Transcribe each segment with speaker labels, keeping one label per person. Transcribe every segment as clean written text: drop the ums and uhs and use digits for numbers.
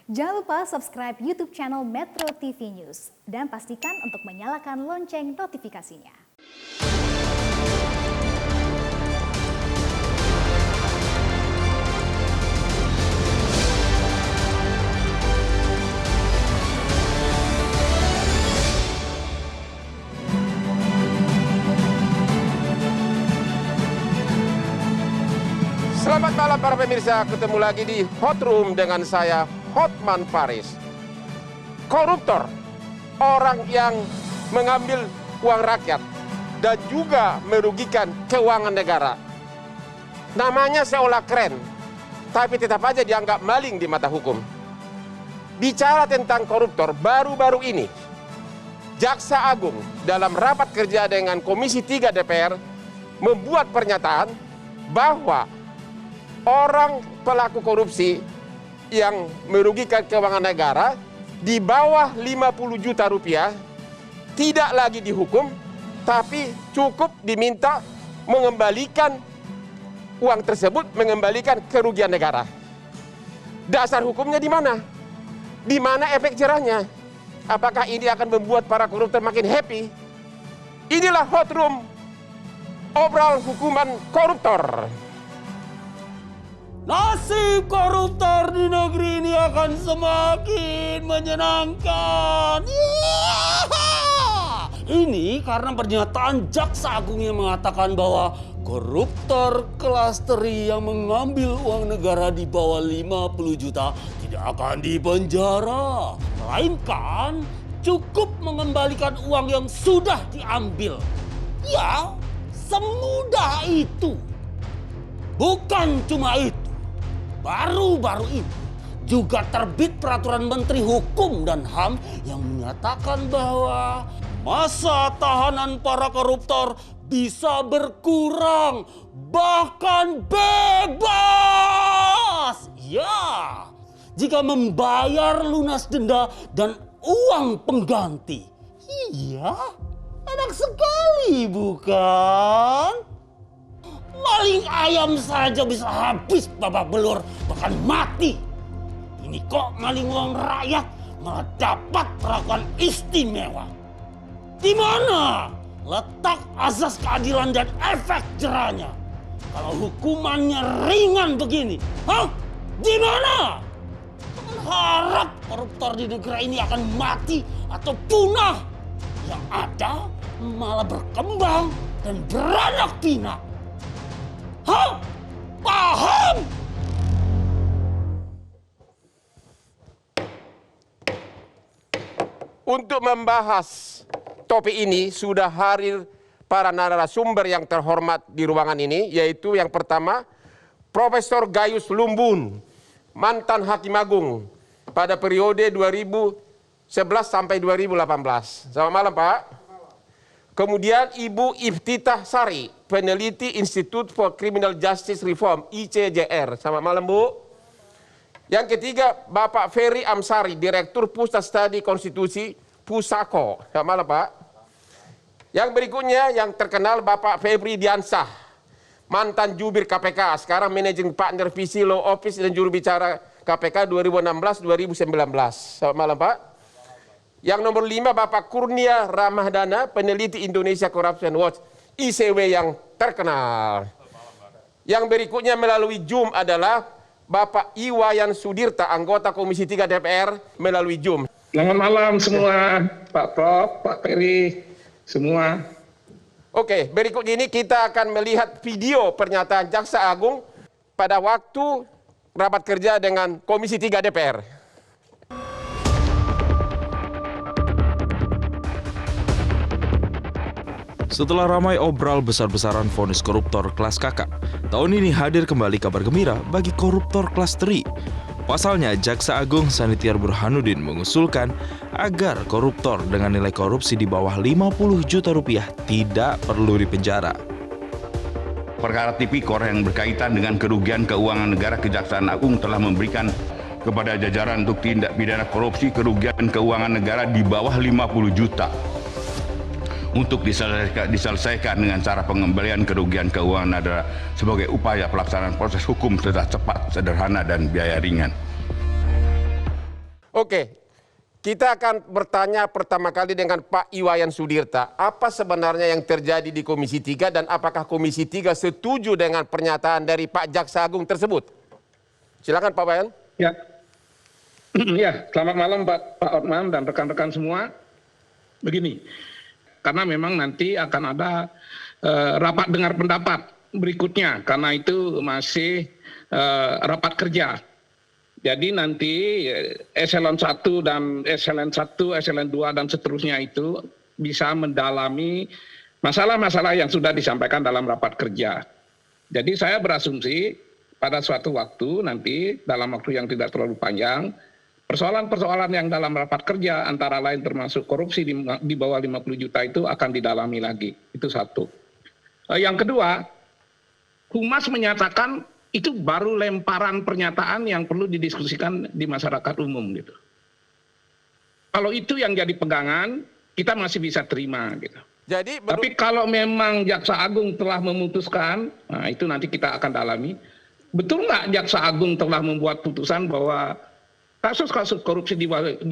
Speaker 1: Jangan lupa subscribe YouTube channel Metro TV News dan pastikan untuk menyalakan lonceng notifikasinya.
Speaker 2: Selamat malam para pemirsa, ketemu lagi di Hot Room dengan saya, Hotman Paris. Koruptor, orang yang mengambil uang rakyat dan juga merugikan keuangan negara. Namanya seolah keren, tapi tetap aja dianggap maling di mata hukum. Bicara tentang koruptor, baru-baru ini, Jaksa Agung dalam rapat kerja dengan Komisi 3 DPR membuat pernyataan bahwa orang pelaku korupsi yang merugikan keuangan negara di bawah 50 juta rupiah tidak lagi dihukum, tapi cukup diminta mengembalikan uang tersebut, mengembalikan kerugian negara. Dasar hukumnya di mana? Di mana efek jerahnya? Apakah ini akan membuat para koruptor makin happy? Inilah Hot Room, obral hukuman koruptor.
Speaker 3: Nasib koruptor di negeri ini akan semakin menyenangkan. Ini karena pernyataan Jaksa Agung yang mengatakan bahwa koruptor kelas teri yang mengambil uang negara di bawah 50 juta tidak akan dipenjara, melainkan cukup mengembalikan uang yang sudah diambil. Ya, semudah itu. Bukan cuma itu. Baru-baru ini juga terbit peraturan Menteri Hukum dan HAM yang menyatakan bahwa masa tahanan para koruptor bisa berkurang, bahkan bebas. Ya, jika membayar lunas denda dan uang pengganti. Iya, enak sekali bukan? Maling ayam saja bisa habis babak belur, bahkan mati. Ini kok maling uang rakyat malah dapat perlakuan istimewa. Di mana letak azas keadilan dan efek jerahnya? Kalau hukumannya ringan begini, di mana? Jangan harap koruptor di negara ini akan mati atau punah. Yang ada malah berkembang dan beranak pinak. Paham?
Speaker 2: Untuk membahas topik ini sudah hadir para narasumber yang terhormat di ruangan ini, yaitu yang pertama Profesor Gayus Lumbun, mantan Hakim Agung pada periode 2011 sampai 2018. Selamat malam Pak. Kemudian Ibu Iftitah Sari, peneliti Institute for Criminal Justice Reform, ICJR. Selamat malam Bu. Yang ketiga Bapak Ferry Amsari, Direktur Pusat Studi Konstitusi Pusako. Selamat malam Pak. Yang berikutnya yang terkenal Bapak Febri Diansah, mantan jubir KPK, sekarang Managing Partner Visi Law Office dan juru bicara KPK 2016-2019. Selamat malam Pak. Yang nomor 5 Bapak Kurnia Ramadana, peneliti Indonesia Corruption Watch, ICW yang terkenal. Yang berikutnya melalui Zoom adalah Bapak Iwayan Sudirta, anggota Komisi 3 DPR melalui Zoom.
Speaker 4: Selamat malam semua, Pak Prof, Pak Ferry, semua.
Speaker 2: Oke, berikut ini kita akan melihat video pernyataan Jaksa Agung pada waktu rapat kerja dengan Komisi 3 DPR.
Speaker 5: Setelah ramai obral besar-besaran vonis koruptor kelas kakak, tahun ini hadir kembali kabar gembira bagi koruptor kelas teri. Pasalnya, Jaksa Agung Sanitiar Burhanuddin mengusulkan agar koruptor dengan nilai korupsi di bawah 50 juta rupiah tidak perlu dipenjara.
Speaker 6: Perkara tipikor yang berkaitan dengan kerugian keuangan negara, Kejaksaan Agung telah memberikan kepada jajaran untuk tindak pidana korupsi kerugian keuangan negara di bawah 50 juta. Untuk diselesaikan dengan cara pengembalian kerugian keuangan negara sebagai upaya pelaksanaan proses hukum secara cepat, sederhana, dan biaya ringan.
Speaker 2: Oke, kita akan bertanya pertama kali dengan Pak Iwayan Sudirta. Apa sebenarnya yang terjadi di Komisi 3 dan apakah Komisi 3 setuju dengan pernyataan dari Pak Jaksa Agung tersebut? Silakan Pak Iwayan.
Speaker 4: Ya, ya, selamat malam Pak Otman dan rekan-rekan semua. Begini, karena memang nanti akan ada rapat dengar pendapat berikutnya, karena itu masih rapat kerja. Jadi nanti eselon 1 dan eselon 1, eselon 2 dan seterusnya itu bisa mendalami masalah-masalah yang sudah disampaikan dalam rapat kerja. Jadi saya berasumsi pada suatu waktu nanti dalam waktu yang tidak terlalu panjang, persoalan-persoalan yang dalam rapat kerja antara lain termasuk korupsi di bawah 50 juta itu akan didalami lagi. Itu satu. Yang kedua, Humas menyatakan itu baru lemparan pernyataan yang perlu didiskusikan di masyarakat umum gitu. Kalau itu yang jadi pegangan, kita masih bisa terima gitu.
Speaker 2: Jadi,
Speaker 4: tapi kalau memang Jaksa Agung telah memutuskan, nah itu nanti kita akan dalami. Betul nggak Jaksa Agung telah membuat putusan bahwa kasus-kasus korupsi di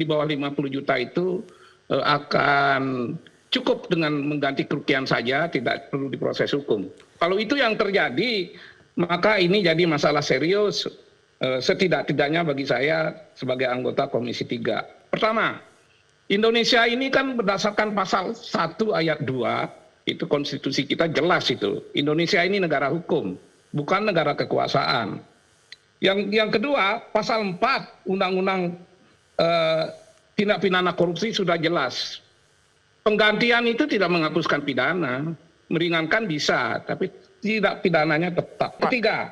Speaker 4: bawah 50 juta itu akan cukup dengan mengganti kerugian saja, tidak perlu diproses hukum. Kalau itu yang terjadi, maka ini jadi masalah serius setidak-tidaknya bagi saya sebagai anggota Komisi 3. Pertama, Indonesia ini kan berdasarkan pasal 1 ayat 2, itu konstitusi kita jelas itu. Indonesia ini negara hukum, bukan negara kekuasaan. Yang kedua, pasal 4 Undang-Undang Tindak Pidana Korupsi sudah jelas. Penggantian itu tidak menghapuskan pidana, meringankan bisa, tapi tidak pidananya tetap. Ketiga,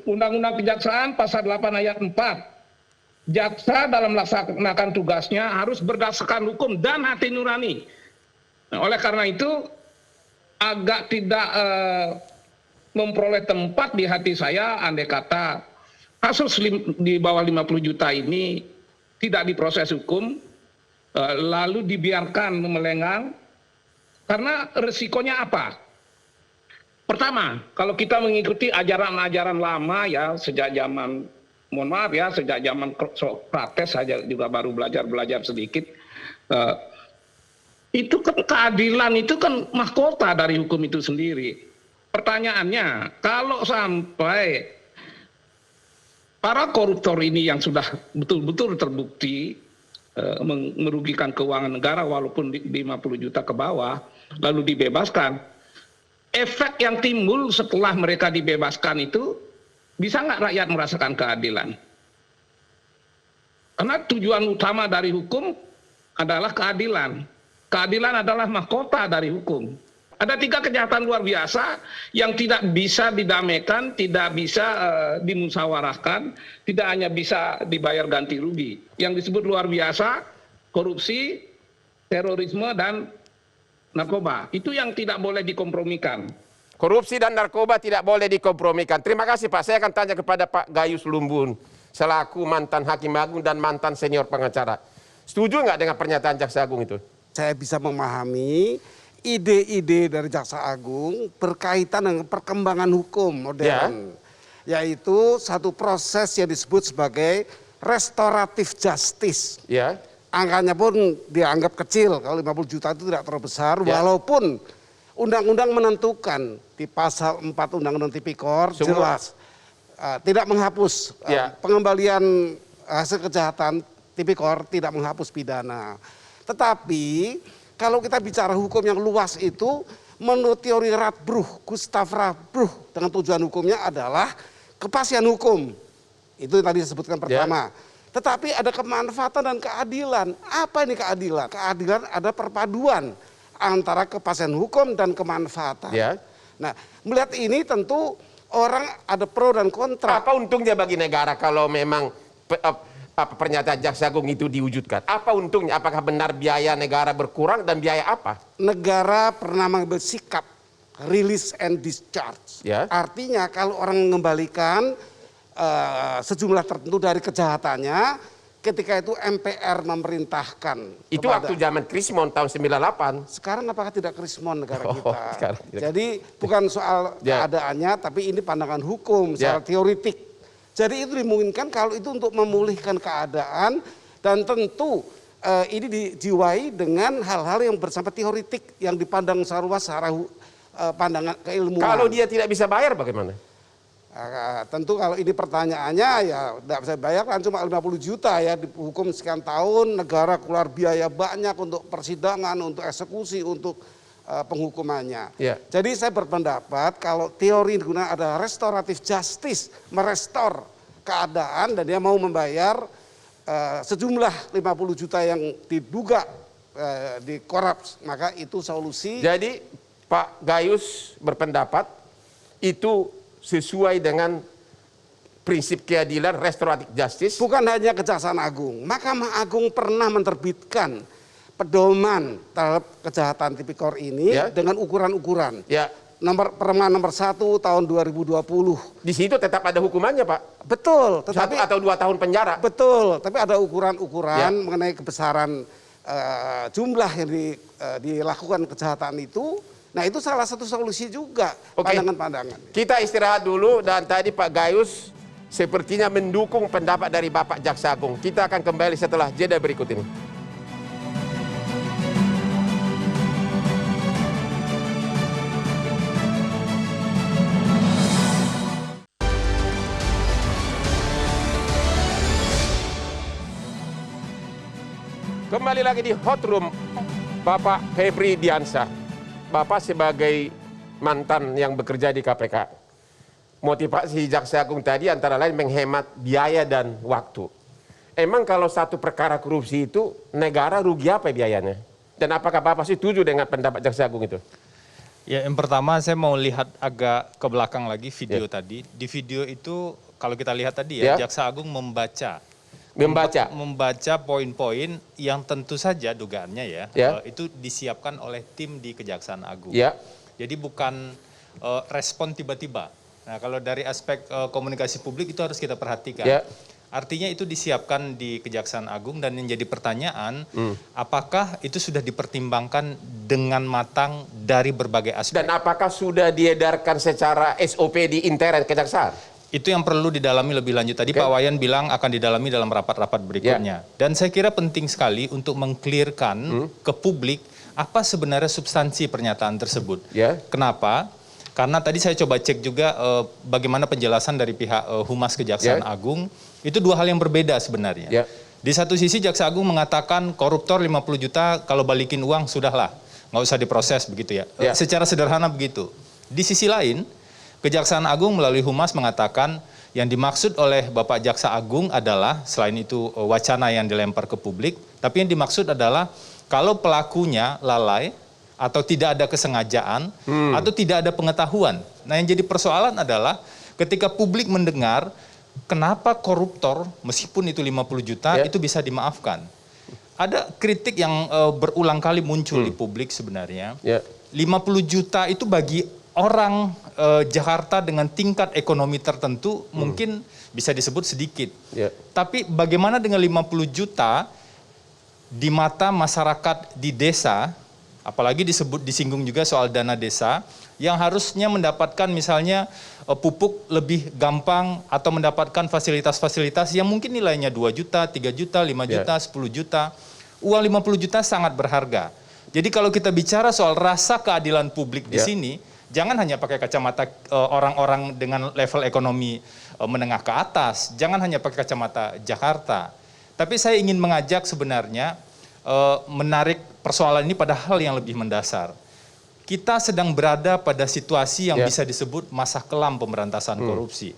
Speaker 4: Undang-Undang Kejaksaan pasal 8 ayat 4. Jaksa dalam melaksanakan tugasnya harus berdasarkan hukum dan hati nurani. Nah, oleh karena itu agak tidak memperoleh tempat di hati saya andai kata kasus di bawah 50 juta ini tidak diproses hukum, lalu dibiarkan melenggang, karena resikonya apa? Pertama, kalau kita mengikuti ajaran-ajaran lama ya, sejak zaman, mohon maaf ya, sejak zaman Sokrates saja juga baru belajar sedikit, itu kan keadilan itu kan mahkota dari hukum itu sendiri. Pertanyaannya, kalau sampai para koruptor ini yang sudah betul-betul terbukti merugikan keuangan negara walaupun 50 juta ke bawah, lalu dibebaskan, efek yang timbul setelah mereka dibebaskan itu, bisa nggak rakyat merasakan keadilan? Karena tujuan utama dari hukum adalah keadilan. Keadilan adalah mahkota dari hukum. Ada 3 kejahatan luar biasa yang tidak bisa didamaikan, tidak bisa dimusyawarahkan, tidak hanya bisa dibayar ganti rugi. Yang disebut luar biasa, korupsi, terorisme, dan narkoba. Itu yang tidak boleh dikompromikan.
Speaker 2: korupsi dan narkoba tidak boleh dikompromikan. Terima kasih Pak. Saya akan tanya kepada Pak Gayus Lumbun, selaku mantan Hakim Agung dan mantan senior pengacara. Setuju nggak dengan pernyataan Jaksa Agung itu?
Speaker 7: Saya bisa memahami ide-ide dari Jaksa Agung berkaitan dengan perkembangan hukum modern. Yaitu satu proses yang disebut sebagai restoratif justice.
Speaker 2: Ya.
Speaker 7: Angkanya pun dianggap kecil, kalau 50 juta itu tidak terlalu besar, walaupun undang-undang menentukan di pasal 4 Undang-Undang Tipikor jelas tidak menghapus pengembalian hasil kejahatan tipikor, tidak menghapus pidana. Tetapi kalau kita bicara hukum yang luas itu, menurut teori Radbruch, Gustav Radbruch, dengan tujuan hukumnya adalah kepastian hukum. Itu yang tadi disebutkan pertama. Tetapi ada kemanfaatan dan keadilan. Apa ini keadilan? Keadilan ada perpaduan antara kepastian hukum dan kemanfaatan. Nah, melihat ini tentu orang ada pro dan kontra.
Speaker 2: Apa untungnya bagi negara kalau memang pernyataan Jaksa Agung itu diwujudkan? Apa untungnya? Apakah benar biaya negara berkurang dan biaya apa?
Speaker 7: Negara pernah mengambil sikap release and discharge. Artinya kalau orang mengembalikan sejumlah tertentu dari kejahatannya, ketika itu MPR memerintahkan.
Speaker 2: Itu waktu zaman Krismon tahun 98.
Speaker 7: Sekarang apakah tidak Krismon negara kita? Jadi bukan soal keadaannya, tapi ini pandangan hukum secara teoritik. Jadi itu dimungkinkan kalau itu untuk memulihkan keadaan Dan tentu ini dijiwai dengan hal-hal yang bersifat teoritik yang dipandang secara luas secara pandangan keilmuan.
Speaker 2: Kalau dia tidak bisa bayar bagaimana?
Speaker 7: Tentu kalau ini pertanyaannya ya tidak bisa bayar kan cuma 50 juta ya, dihukum sekian tahun, negara keluar biaya banyak untuk persidangan, untuk eksekusi, untuk penghukumannya.
Speaker 2: Ya.
Speaker 7: Jadi saya berpendapat kalau teori digunakan ada restoratif justice, merestor keadaan dan dia mau membayar sejumlah 50 juta yang diduga dikorups, maka itu solusi.
Speaker 2: Jadi Pak Gayus berpendapat itu sesuai dengan prinsip keadilan restoratif justice.
Speaker 7: Bukan hanya Kejaksaan Agung, Mahkamah Agung pernah menerbitkan pedoman terhadap kejahatan tipikor ini
Speaker 2: Ya.
Speaker 7: dengan ukuran-ukuran.
Speaker 2: Ya,
Speaker 7: Permen nomor 1 tahun 2020.
Speaker 2: di situ tetap ada hukumannya, Pak.
Speaker 7: Betul,
Speaker 2: 1
Speaker 7: tetapi
Speaker 2: atau 2 tahun penjara.
Speaker 7: betul, tapi ada ukuran-ukuran
Speaker 2: Ya.
Speaker 7: mengenai kebesaran jumlah yang dilakukan kejahatan itu. Nah, itu salah satu solusi juga,
Speaker 2: Oke.
Speaker 7: pandangan-pandangan.
Speaker 2: Kita istirahat dulu dan tadi Pak Gayus sepertinya mendukung pendapat dari Bapak Jaksa Agung. Kita akan kembali setelah jeda berikut ini. Kembali lagi di Hot Room, Bapak Febri Diansyah. Bapak sebagai mantan yang bekerja di KPK, motivasi Jaksa Agung tadi antara lain menghemat biaya dan waktu. Emang kalau satu perkara korupsi itu negara rugi apa biayanya? Dan apakah Bapak setuju dengan pendapat Jaksa Agung itu?
Speaker 8: Ya, yang pertama saya mau lihat agak ke belakang lagi video tadi. Di video itu kalau kita lihat tadi ya, Jaksa Agung membaca poin-poin yang tentu saja dugaannya ya, itu disiapkan oleh tim di Kejaksaan Agung.
Speaker 2: Ya.
Speaker 8: Jadi bukan respon tiba-tiba. Nah, kalau dari aspek komunikasi publik itu harus kita perhatikan.
Speaker 2: Ya.
Speaker 8: Artinya itu disiapkan di Kejaksaan Agung dan yang jadi pertanyaan, apakah itu sudah dipertimbangkan dengan matang dari berbagai aspek?
Speaker 2: Dan apakah sudah diedarkan secara SOP di internet Kejaksaan?
Speaker 8: Itu yang perlu didalami lebih lanjut. Tadi Pak Wayan bilang akan didalami dalam rapat-rapat berikutnya. Dan saya kira penting sekali untuk mengklirkan ke publik apa sebenarnya substansi pernyataan tersebut. Kenapa? Karena tadi saya coba cek juga bagaimana penjelasan dari pihak Humas Kejaksaan Agung. Itu dua hal yang berbeda sebenarnya. Di satu sisi Jaksa Agung mengatakan koruptor 50 juta kalau balikin uang sudahlah, nggak usah diproses begitu ya. Secara sederhana begitu. Di sisi lain, Kejaksaan Agung melalui Humas mengatakan yang dimaksud oleh Bapak Jaksa Agung adalah selain itu wacana yang dilempar ke publik, tapi yang dimaksud adalah kalau pelakunya lalai atau tidak ada kesengajaan atau tidak ada pengetahuan. Nah, yang jadi persoalan adalah ketika publik mendengar kenapa koruptor meskipun itu 50 juta itu bisa dimaafkan. Ada kritik yang berulang kali muncul di publik sebenarnya. 50 juta itu bagi orang Jakarta dengan tingkat ekonomi tertentu mungkin bisa disebut sedikit. Tapi bagaimana dengan 50 juta di mata masyarakat di desa, apalagi disinggung juga soal dana desa, yang harusnya mendapatkan misalnya pupuk lebih gampang atau mendapatkan fasilitas-fasilitas yang mungkin nilainya 2 juta, 3 juta, 5 juta, 10 juta. Uang 50 juta sangat berharga. Jadi kalau kita bicara soal rasa keadilan publik di sini, jangan hanya pakai kacamata orang-orang dengan level ekonomi menengah ke atas, jangan hanya pakai kacamata Jakarta. Tapi saya ingin mengajak sebenarnya menarik persoalan ini pada hal yang lebih mendasar. Kita sedang berada pada situasi yang bisa disebut masa kelam pemberantasan korupsi.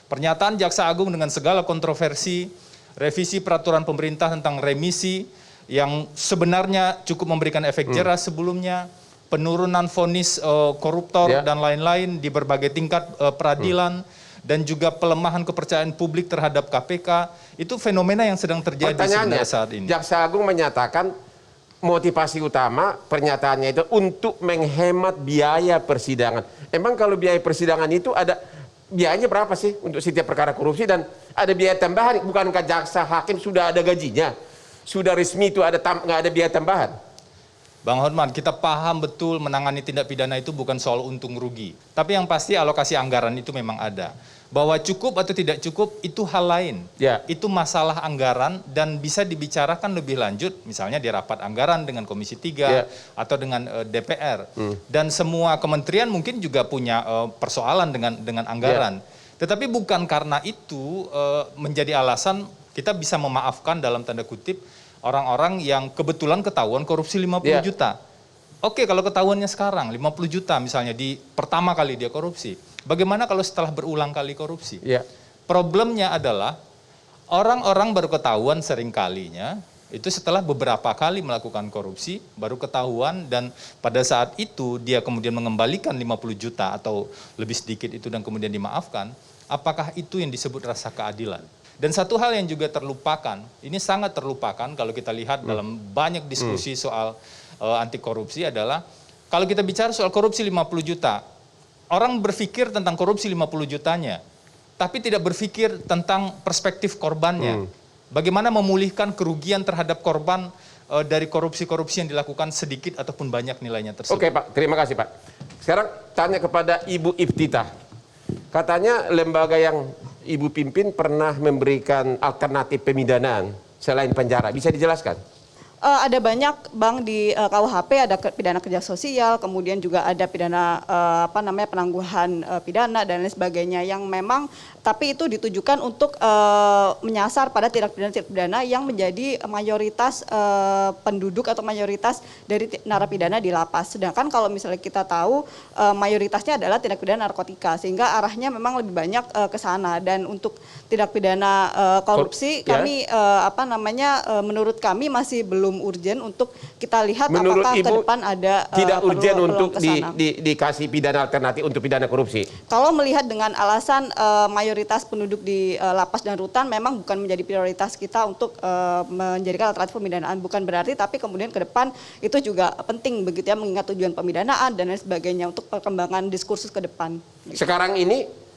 Speaker 8: Pernyataan Jaksa Agung dengan segala kontroversi, revisi peraturan pemerintah tentang remisi yang sebenarnya cukup memberikan efek jerah sebelumnya, penurunan vonis koruptor dan lain-lain di berbagai tingkat peradilan, dan juga pelemahan kepercayaan publik terhadap KPK, itu fenomena yang sedang terjadi sebenarnya saat ini.
Speaker 2: Jaksa Agung menyatakan motivasi utama pernyataannya itu untuk menghemat biaya persidangan. Emang kalau biaya persidangan itu ada biayanya berapa sih untuk setiap perkara korupsi, dan ada biaya tambahan? Bukankah jaksa hakim sudah ada gajinya? Sudah resmi itu nggak ada biaya tambahan?
Speaker 8: Bang Hotman, kita paham betul menangani tindak pidana itu bukan soal untung rugi. Tapi yang pasti alokasi anggaran itu memang ada. Bahwa cukup atau tidak cukup itu hal lain.
Speaker 2: Ya.
Speaker 8: Itu masalah anggaran dan bisa dibicarakan lebih lanjut misalnya di rapat anggaran dengan Komisi 3 atau dengan DPR. Dan semua kementerian mungkin juga punya persoalan dengan anggaran. Tetapi bukan karena itu menjadi alasan kita bisa memaafkan dalam tanda kutip orang-orang yang kebetulan ketahuan korupsi 50 juta. Oke, kalau ketahuannya sekarang 50 juta misalnya di pertama kali dia korupsi. Bagaimana kalau setelah berulang kali korupsi? Problemnya adalah orang-orang baru ketahuan sering kalinya itu setelah beberapa kali melakukan korupsi baru ketahuan dan pada saat itu dia kemudian mengembalikan 50 juta atau lebih sedikit itu dan kemudian dimaafkan. Apakah itu yang disebut rasa keadilan? Dan satu hal yang juga terlupakan, ini sangat terlupakan kalau kita lihat dalam banyak diskusi soal anti korupsi adalah kalau kita bicara soal korupsi 50 juta, orang berpikir tentang korupsi 50 jutanya, tapi tidak berpikir tentang perspektif korbannya. Bagaimana memulihkan kerugian terhadap korban dari korupsi-korupsi yang dilakukan sedikit ataupun banyak nilainya tersebut.
Speaker 2: Oke Pak, terima kasih Pak. Sekarang tanya kepada Ibu Iftitah. Katanya lembaga yang Ibu pimpin pernah memberikan alternatif pemidanaan selain penjara. Bisa dijelaskan?
Speaker 9: Ada banyak Bang di KUHP, ada pidana kerja sosial, kemudian juga ada pidana penangguhan pidana dan lain sebagainya yang memang tapi itu ditujukan untuk menyasar pada tindak pidana yang menjadi mayoritas penduduk atau mayoritas dari narapidana di lapas. Sedangkan kalau misalnya kita tahu mayoritasnya adalah tindak pidana narkotika sehingga arahnya memang lebih banyak ke sana dan untuk tindak pidana korupsi kami menurut kami masih belum urgen untuk kita lihat
Speaker 2: menurut
Speaker 9: apakah
Speaker 2: Ibu,
Speaker 9: ke depan ada
Speaker 2: tidak urgen untuk
Speaker 9: kesana.
Speaker 2: dikasih pidana alternatif untuk pidana korupsi.
Speaker 9: Kalau melihat dengan alasan mayoritas penduduk di lapas dan rutan memang bukan menjadi prioritas kita untuk menjadikan alternatif pemidanaan, bukan berarti tapi kemudian ke depan itu juga penting begitu ya mengingat tujuan pemidanaan dan lain sebagainya untuk perkembangan diskursus ke depan.
Speaker 2: Sekarang ini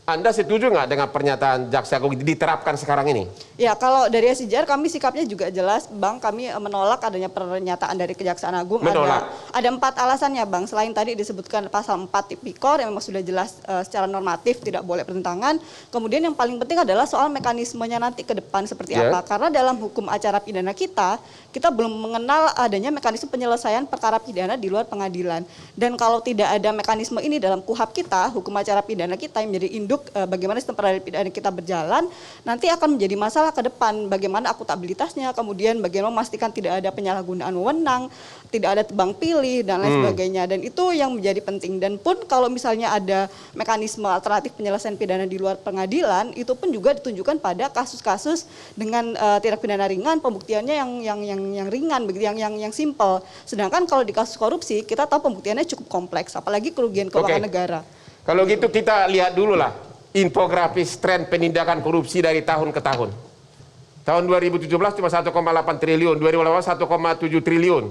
Speaker 2: Anda setuju nggak dengan pernyataan Jaksa Agung diterapkan sekarang ini?
Speaker 9: Ya, kalau dari SIJR kami sikapnya juga jelas, Bang. Kami menolak adanya pernyataan dari Kejaksaan Agung.
Speaker 2: Menolak.
Speaker 9: Ada 4 alasannya, Bang. Selain tadi disebutkan pasal 4 Tipikor yang memang sudah jelas secara normatif tidak boleh bertentangan. Kemudian yang paling penting adalah soal mekanismenya nanti ke depan seperti apa. Karena dalam hukum acara pidana kita belum mengenal adanya mekanisme penyelesaian perkara pidana di luar pengadilan. Dan kalau tidak ada mekanisme ini dalam KUHP kita, hukum acara pidana kita yang menjadi induk bagaimana sistem peradilan pidana kita berjalan, nanti akan menjadi masalah ke depan. Bagaimana akuntabilitasnya, kemudian bagaimana memastikan tidak ada penyalahgunaan wewenang, tidak ada tebang pilih, dan lain sebagainya. Dan itu yang menjadi penting. Dan pun kalau misalnya ada mekanisme alternatif penyelesaian pidana di luar pengadilan, itu pun juga ditunjukkan pada kasus-kasus dengan tindak pidana ringan, pembuktiannya yang ringan, begitu, yang simpel. Sedangkan kalau di kasus korupsi, kita tahu pembuktiannya cukup kompleks, apalagi kerugian keuangan negara.
Speaker 2: Kalau gitu kita lihat dulu lah infografis tren penindakan korupsi dari tahun ke tahun. Tahun 2017 cuma 1,8 triliun, 2018 1,7 triliun,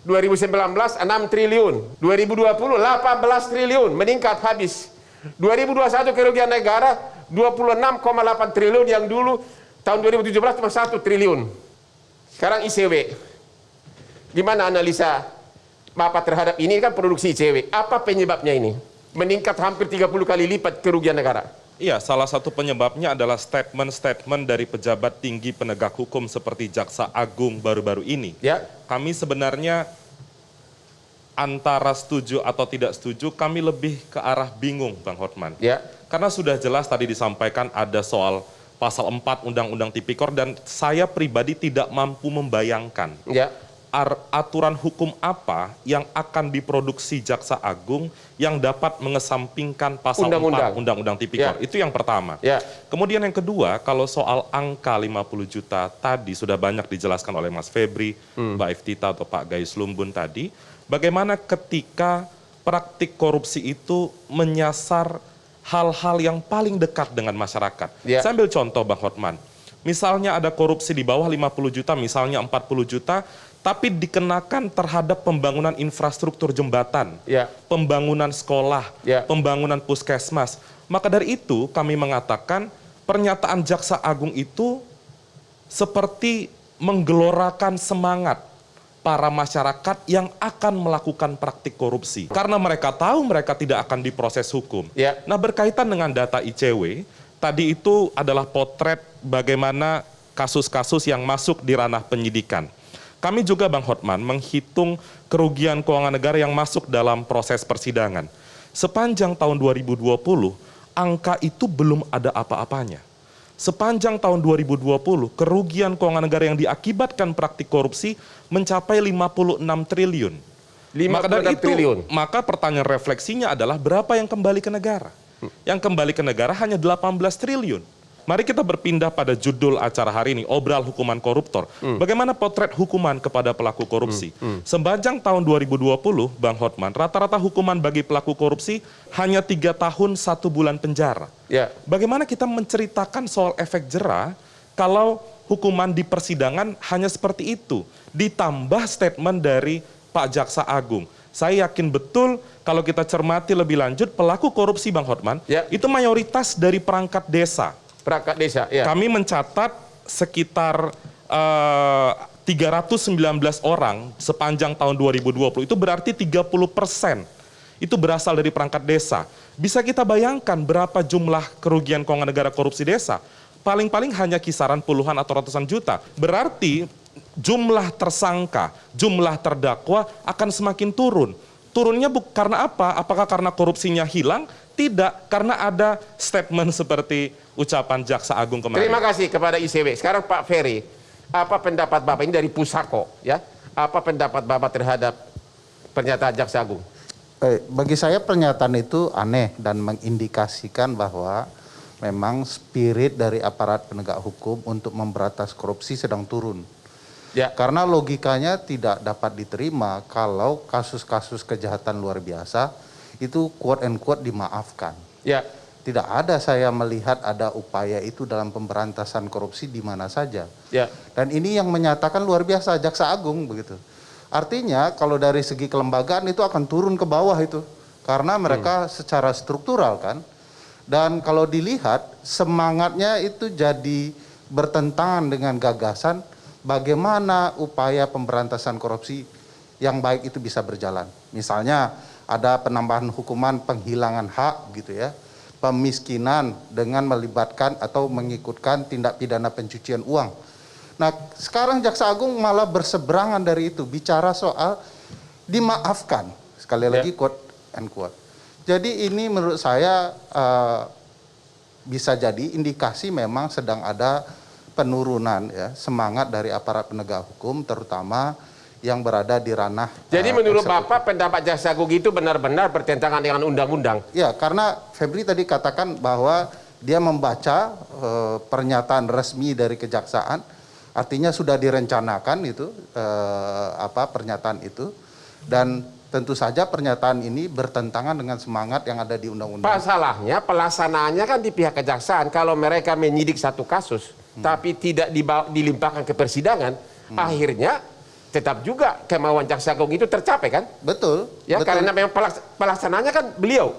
Speaker 2: 2019 6 triliun, 2020 18 triliun, meningkat habis. 2021 kerugian negara 26,8 triliun yang dulu tahun 2017 cuma 1 triliun. Sekarang ICW. Gimana analisa Bapak terhadap ini kan produksi ICW? Apa penyebabnya ini? Meningkat hampir 30 kali lipat kerugian negara.
Speaker 5: Iya, salah satu penyebabnya adalah statement-statement dari pejabat tinggi penegak hukum seperti Jaksa Agung baru-baru ini. Kami sebenarnya antara setuju atau tidak setuju, kami lebih ke arah bingung, Bang Hotman. Karena sudah jelas tadi disampaikan ada soal pasal 4 Undang-Undang Tipikor dan saya pribadi tidak mampu membayangkan aturan hukum apa yang akan diproduksi Jaksa Agung yang dapat mengesampingkan pasal 4 Undang-Undang Tipikor. Itu yang pertama. Kemudian yang kedua, kalau soal angka 50 juta tadi sudah banyak dijelaskan oleh Mas Febri, Mbak Iftitah atau Pak Gayus Lumbun tadi, bagaimana ketika praktik korupsi itu menyasar hal-hal yang paling dekat dengan masyarakat. Saya ambil contoh Bang Hotman, misalnya ada korupsi di bawah 50 juta, misalnya 40 juta, tapi dikenakan terhadap pembangunan infrastruktur jembatan, pembangunan sekolah, pembangunan puskesmas. Maka dari itu kami mengatakan pernyataan Jaksa Agung itu seperti menggelorakan semangat
Speaker 10: para masyarakat yang akan melakukan praktik korupsi. Karena mereka tahu mereka tidak akan diproses hukum.
Speaker 2: Ya.
Speaker 10: Nah, berkaitan dengan data ICW, tadi itu adalah potret bagaimana kasus-kasus yang masuk di ranah penyidikan. Kami juga, Bang Hotman, menghitung kerugian keuangan negara yang masuk dalam proses persidangan. Sepanjang tahun 2020, angka itu belum ada apa-apanya. Sepanjang tahun 2020, kerugian keuangan negara yang diakibatkan praktik korupsi mencapai 56 triliun.
Speaker 2: 56 triliun.
Speaker 10: Maka pertanyaan refleksinya adalah berapa yang kembali ke negara? Yang kembali ke negara hanya 18 triliun. Mari kita berpindah pada judul acara hari ini, Obral Hukuman Koruptor. Bagaimana potret hukuman kepada pelaku korupsi? Sepanjang tahun 2020, Bang Hotman, rata-rata hukuman bagi pelaku korupsi hanya 3 tahun 1 bulan penjara.
Speaker 2: Ya.
Speaker 10: Bagaimana kita menceritakan soal efek jera kalau hukuman di persidangan hanya seperti itu, ditambah statement dari Pak Jaksa Agung. Saya yakin betul kalau kita cermati lebih lanjut, pelaku korupsi, Bang Hotman, itu mayoritas dari perangkat desa.
Speaker 2: Perangkat desa, ya.
Speaker 10: Kami mencatat sekitar 319 orang sepanjang tahun 2020, itu berarti 30% itu berasal dari perangkat desa. Bisa kita bayangkan berapa jumlah kerugian keuangan negara korupsi desa? Paling-paling hanya kisaran puluhan atau ratusan juta. Berarti jumlah tersangka, jumlah terdakwa akan semakin turun. Turunnya karena apa? Apakah karena korupsinya hilang? Tidak, karena ada statement seperti ucapan Jaksa Agung kemarin.
Speaker 2: Terima kasih kepada ICW. Sekarang Pak Ferry, apa pendapat Bapak ini dari Pusako, ya? Apa pendapat Bapak terhadap pernyataan Jaksa Agung?
Speaker 11: Bagi saya pernyataan itu aneh dan mengindikasikan bahwa memang spirit dari aparat penegak hukum untuk memberantas korupsi sedang turun.
Speaker 2: Ya.
Speaker 11: Karena logikanya tidak dapat diterima kalau kasus-kasus kejahatan luar biasa itu quote and quote dimaafkan.
Speaker 2: Ya.
Speaker 11: Tidak ada saya melihat ada upaya itu dalam pemberantasan korupsi di mana saja.
Speaker 2: Ya.
Speaker 11: Dan ini yang menyatakan luar biasa Jaksa Agung begitu. Artinya kalau dari segi kelembagaan itu akan turun ke bawah itu. Karena mereka secara struktural kan. Dan kalau dilihat semangatnya itu jadi bertentangan dengan gagasan bagaimana upaya pemberantasan korupsi yang baik itu bisa berjalan. Misalnya ada penambahan hukuman penghilangan hak gitu ya, pemiskinan dengan melibatkan atau mengikutkan tindak pidana pencucian uang. Nah sekarang Jaksa Agung malah berseberangan dari itu, bicara soal dimaafkan, sekali lagi quote and quote. Jadi ini menurut saya bisa jadi indikasi memang sedang ada penurunan ya semangat dari aparat penegak hukum terutama yang berada di ranah.
Speaker 2: Jadi menurut Bapak pendapat Jaksa Agung itu benar-benar bertentangan dengan undang-undang?
Speaker 11: Ya, karena Febri tadi katakan bahwa dia membaca pernyataan resmi dari kejaksaan, artinya sudah direncanakan itu pernyataan itu, dan tentu saja pernyataan ini bertentangan dengan semangat yang ada di undang-undang.
Speaker 2: Masalahnya pelaksanaannya kan di pihak kejaksaan. Kalau mereka menyidik satu kasus, tapi tidak dilimpahkan ke persidangan, akhirnya tetap juga kemauan Jaksa Agung itu tercapai kan?
Speaker 11: Betul.
Speaker 2: Ya,
Speaker 11: betul.
Speaker 2: karena memang pelaksanaannya kan beliau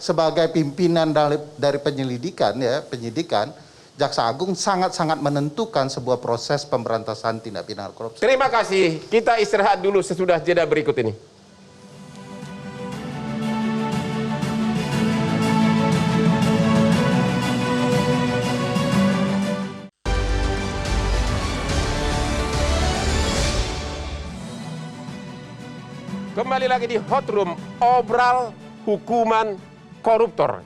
Speaker 11: sebagai pimpinan dari penyelidikan ya, penyidikan, Jaksa Agung sangat-sangat menentukan sebuah proses pemberantasan tindak pidana korupsi.
Speaker 2: Terima kasih. Kita istirahat dulu sesudah jeda berikut ini. Kembali lagi di Hot Room, Obral Hukuman Koruptor.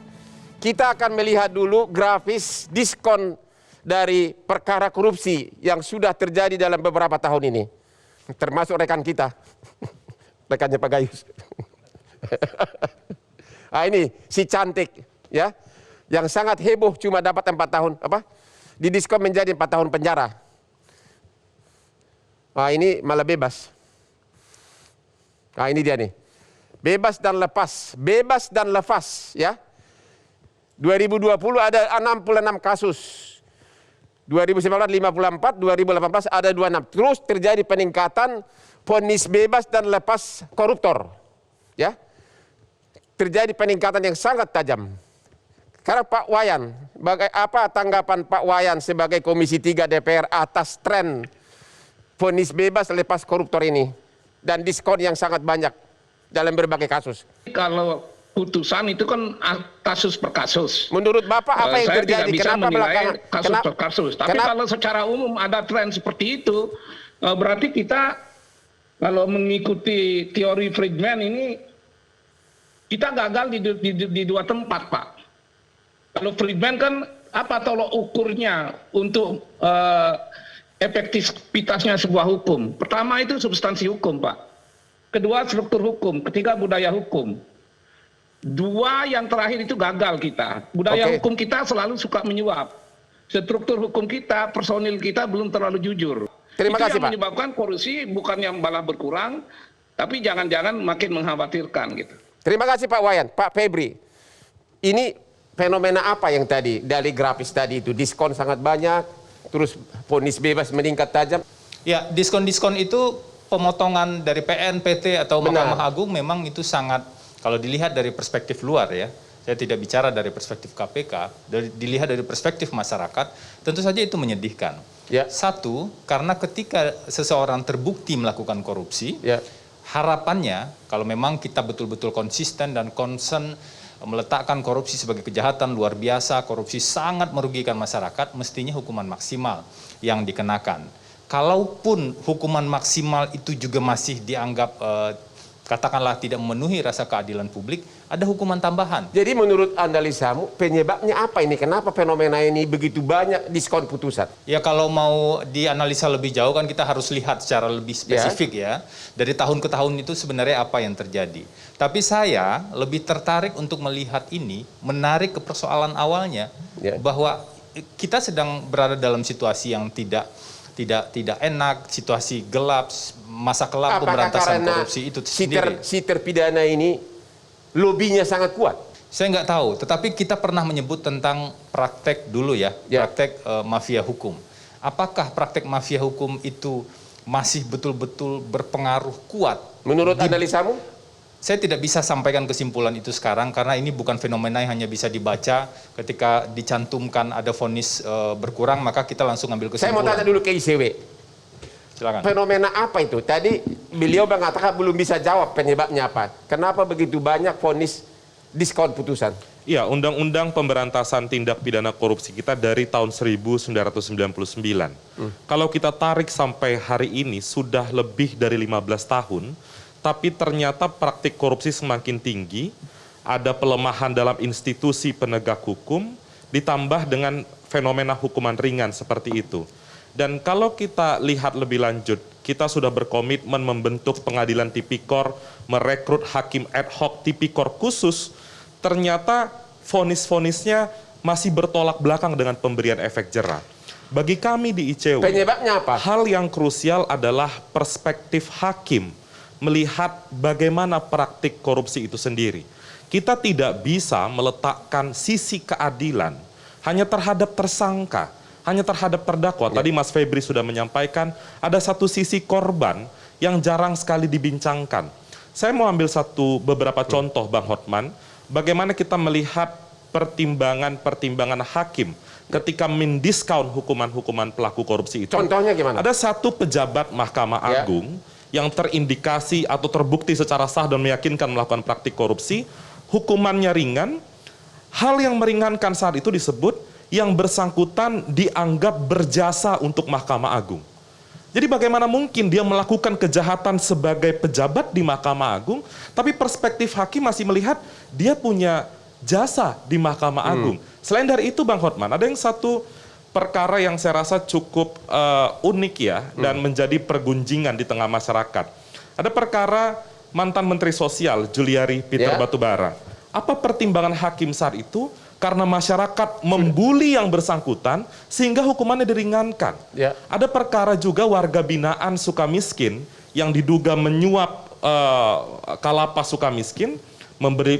Speaker 2: Kita akan melihat dulu grafis diskon dari perkara korupsi yang sudah terjadi dalam beberapa tahun ini. Termasuk rekan kita, rekannya Pak Gayus. Nah, ini si cantik ya, yang sangat heboh cuma dapat 4 tahun, didiskon menjadi 4 tahun penjara. Nah, ini malah bebas. Nah, ini dia nih. Bebas dan lepas. Bebas dan lepas ya. 2020 ada 66 kasus. 2019 54, 2018 ada 26. Terus terjadi peningkatan vonis bebas dan lepas koruptor. Ya. Terjadi peningkatan yang sangat tajam. Karena Pak Wayan, apa tanggapan Pak Wayan sebagai Komisi 3 DPR atas tren vonis bebas lepas koruptor ini dan diskon yang sangat banyak dalam berbagai kasus.
Speaker 4: Kalau putusan itu kan kasus per kasus.
Speaker 2: Menurut Bapak apa yang
Speaker 4: saya
Speaker 2: terjadi?
Speaker 4: Tidak bisa
Speaker 2: Kenapa belakangan?
Speaker 4: kasus per kasus. Tapi kalau secara umum ada tren seperti itu, berarti kita kalau mengikuti teori Friedman ini, kita gagal di dua tempat, Pak. Kalau Friedman kan apa tolok ukurnya untuk efektivitasnya sebuah hukum? Pertama itu substansi hukum, Pak. Kedua struktur hukum. Ketiga budaya hukum. Dua yang terakhir itu gagal kita. Budaya hukum kita selalu suka menyuap. Struktur hukum kita, personil kita belum terlalu jujur.
Speaker 2: Terima kasih,
Speaker 4: yang
Speaker 2: Pak.
Speaker 4: menyebabkan korupsi bukannya malah berkurang, tapi jangan-jangan makin mengkhawatirkan gitu.
Speaker 2: Terima kasih Pak Wayan. Pak Febri, ini fenomena apa yang tadi dari grafis tadi itu? Diskon sangat banyak, terus vonis bebas meningkat tajam.
Speaker 8: Ya, diskon-diskon itu pemotongan dari PN, PT atau Mahkamah Agung memang itu sangat, kalau dilihat dari perspektif luar ya, saya tidak bicara dari perspektif KPK, dilihat dari perspektif masyarakat, tentu saja itu menyedihkan.
Speaker 2: Ya.
Speaker 8: Satu, karena ketika seseorang terbukti melakukan korupsi, harapannya kalau memang kita betul-betul konsisten dan concern meletakkan korupsi sebagai kejahatan luar biasa, korupsi sangat merugikan masyarakat, mestinya hukuman maksimal yang dikenakan. Kalaupun hukuman maksimal itu juga masih dianggap katakanlah tidak memenuhi rasa keadilan publik, ada hukuman tambahan.
Speaker 2: Jadi menurut analisamu penyebabnya apa ini? Kenapa fenomena ini begitu banyak diskon putusan?
Speaker 8: Ya kalau mau dianalisa lebih jauh kan kita harus lihat secara lebih spesifik ya. Dari tahun ke tahun itu sebenarnya apa yang terjadi. Tapi saya lebih tertarik untuk melihat ini, menarik ke persoalan awalnya, bahwa kita sedang berada dalam situasi yang tidak enak, situasi gelap, masa kelam pemberantasan korupsi itu sendiri.
Speaker 2: Si terpidana ini lobinya sangat kuat.
Speaker 8: Saya nggak tahu, tetapi kita pernah menyebut tentang praktek dulu ya, praktek mafia hukum. Apakah praktek mafia hukum itu masih betul-betul berpengaruh kuat?
Speaker 2: Menurut analisamu?
Speaker 8: Saya tidak bisa sampaikan kesimpulan itu sekarang karena ini bukan fenomena yang hanya bisa dibaca ketika dicantumkan ada vonis berkurang maka kita langsung ambil kesimpulan.
Speaker 2: Saya mau tanya dulu ke ICW.
Speaker 8: Silakan.
Speaker 2: Fenomena apa itu? Tadi beliau mengatakan belum bisa jawab penyebabnya apa. Kenapa begitu banyak vonis diskon putusan?
Speaker 10: Iya, Undang-Undang Pemberantasan Tindak Pidana Korupsi kita dari tahun 1999. Kalau kita tarik sampai hari ini sudah lebih dari 15 tahun, tapi ternyata praktik korupsi semakin tinggi, ada pelemahan dalam institusi penegak hukum, ditambah dengan fenomena hukuman ringan seperti itu. Dan kalau kita lihat lebih lanjut, kita sudah berkomitmen membentuk pengadilan tipikor, merekrut hakim ad hoc tipikor khusus, ternyata vonis-vonisnya masih bertolak belakang dengan pemberian efek jera. Bagi kami di ICW,
Speaker 2: penyebabnya apa?
Speaker 10: Hal yang krusial adalah perspektif hakim melihat bagaimana praktik korupsi itu sendiri. Kita tidak bisa meletakkan sisi keadilan hanya terhadap tersangka, hanya terhadap terdakwa. Tadi Mas Febri sudah menyampaikan ada satu sisi korban yang jarang sekali dibincangkan. Saya mau ambil beberapa contoh Bang Hotman, bagaimana kita melihat pertimbangan hakim ketika mendiskaun hukuman-hukuman pelaku korupsi itu.
Speaker 2: Contohnya gimana?
Speaker 10: Ada satu pejabat Mahkamah Agung yang terindikasi atau terbukti secara sah dan meyakinkan melakukan praktik korupsi, hukumannya ringan. Hal yang meringankan saat itu disebut yang bersangkutan dianggap berjasa untuk Mahkamah Agung. Jadi bagaimana mungkin dia melakukan kejahatan sebagai pejabat di Mahkamah Agung, tapi perspektif hakim masih melihat dia punya jasa di Mahkamah Agung. Selain dari itu Bang Hotman, ada yang satu perkara yang saya rasa cukup unik ya, dan menjadi pergunjingan di tengah masyarakat. Ada perkara mantan Menteri Sosial Juliari Peter Batubara. Apa pertimbangan hakim saat itu? Karena masyarakat membuli yang bersangkutan sehingga hukumannya diringankan. Ada perkara juga warga binaan Sukamiskin yang diduga menyuap kalapas Sukamiskin,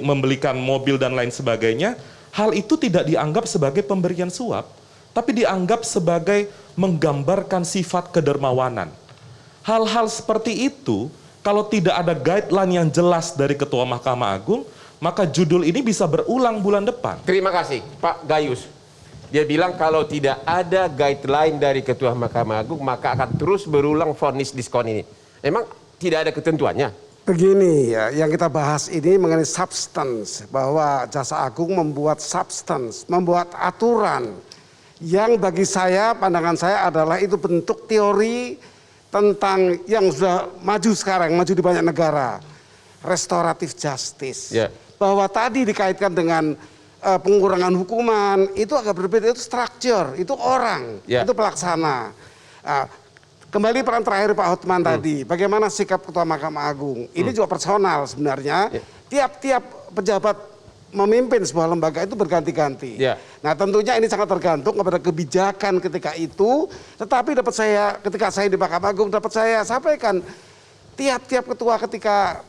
Speaker 10: membelikan mobil dan lain sebagainya. Hal itu tidak dianggap sebagai pemberian suap, tapi dianggap sebagai menggambarkan sifat kedermawanan. Hal-hal seperti itu, kalau tidak ada guideline yang jelas dari Ketua Mahkamah Agung, maka judul ini bisa berulang bulan depan.
Speaker 2: Terima kasih, Pak Gayus. Dia bilang kalau tidak ada guideline dari Ketua Mahkamah Agung, maka akan terus berulang vonis diskon ini. Memang tidak ada ketentuannya.
Speaker 7: Begini ya, yang kita bahas ini mengenai substance, bahwa Jaksa Agung membuat substance, membuat aturan yang bagi saya, pandangan saya adalah itu bentuk teori tentang yang sudah maju sekarang, maju di banyak negara, restoratif justice. Bahwa tadi dikaitkan dengan pengurangan hukuman, itu agak berbeda, itu structure, itu orang, itu pelaksana. Kembali peran terakhir Pak Hotman tadi, bagaimana sikap Ketua Mahkamah Agung. Ini juga personal sebenarnya, tiap-tiap pejabat memimpin sebuah lembaga itu berganti-ganti. Nah tentunya ini sangat tergantung kepada kebijakan ketika itu, tetapi ketika saya di Mahkamah Agung dapat saya sampaikan, tiap-tiap ketua ketika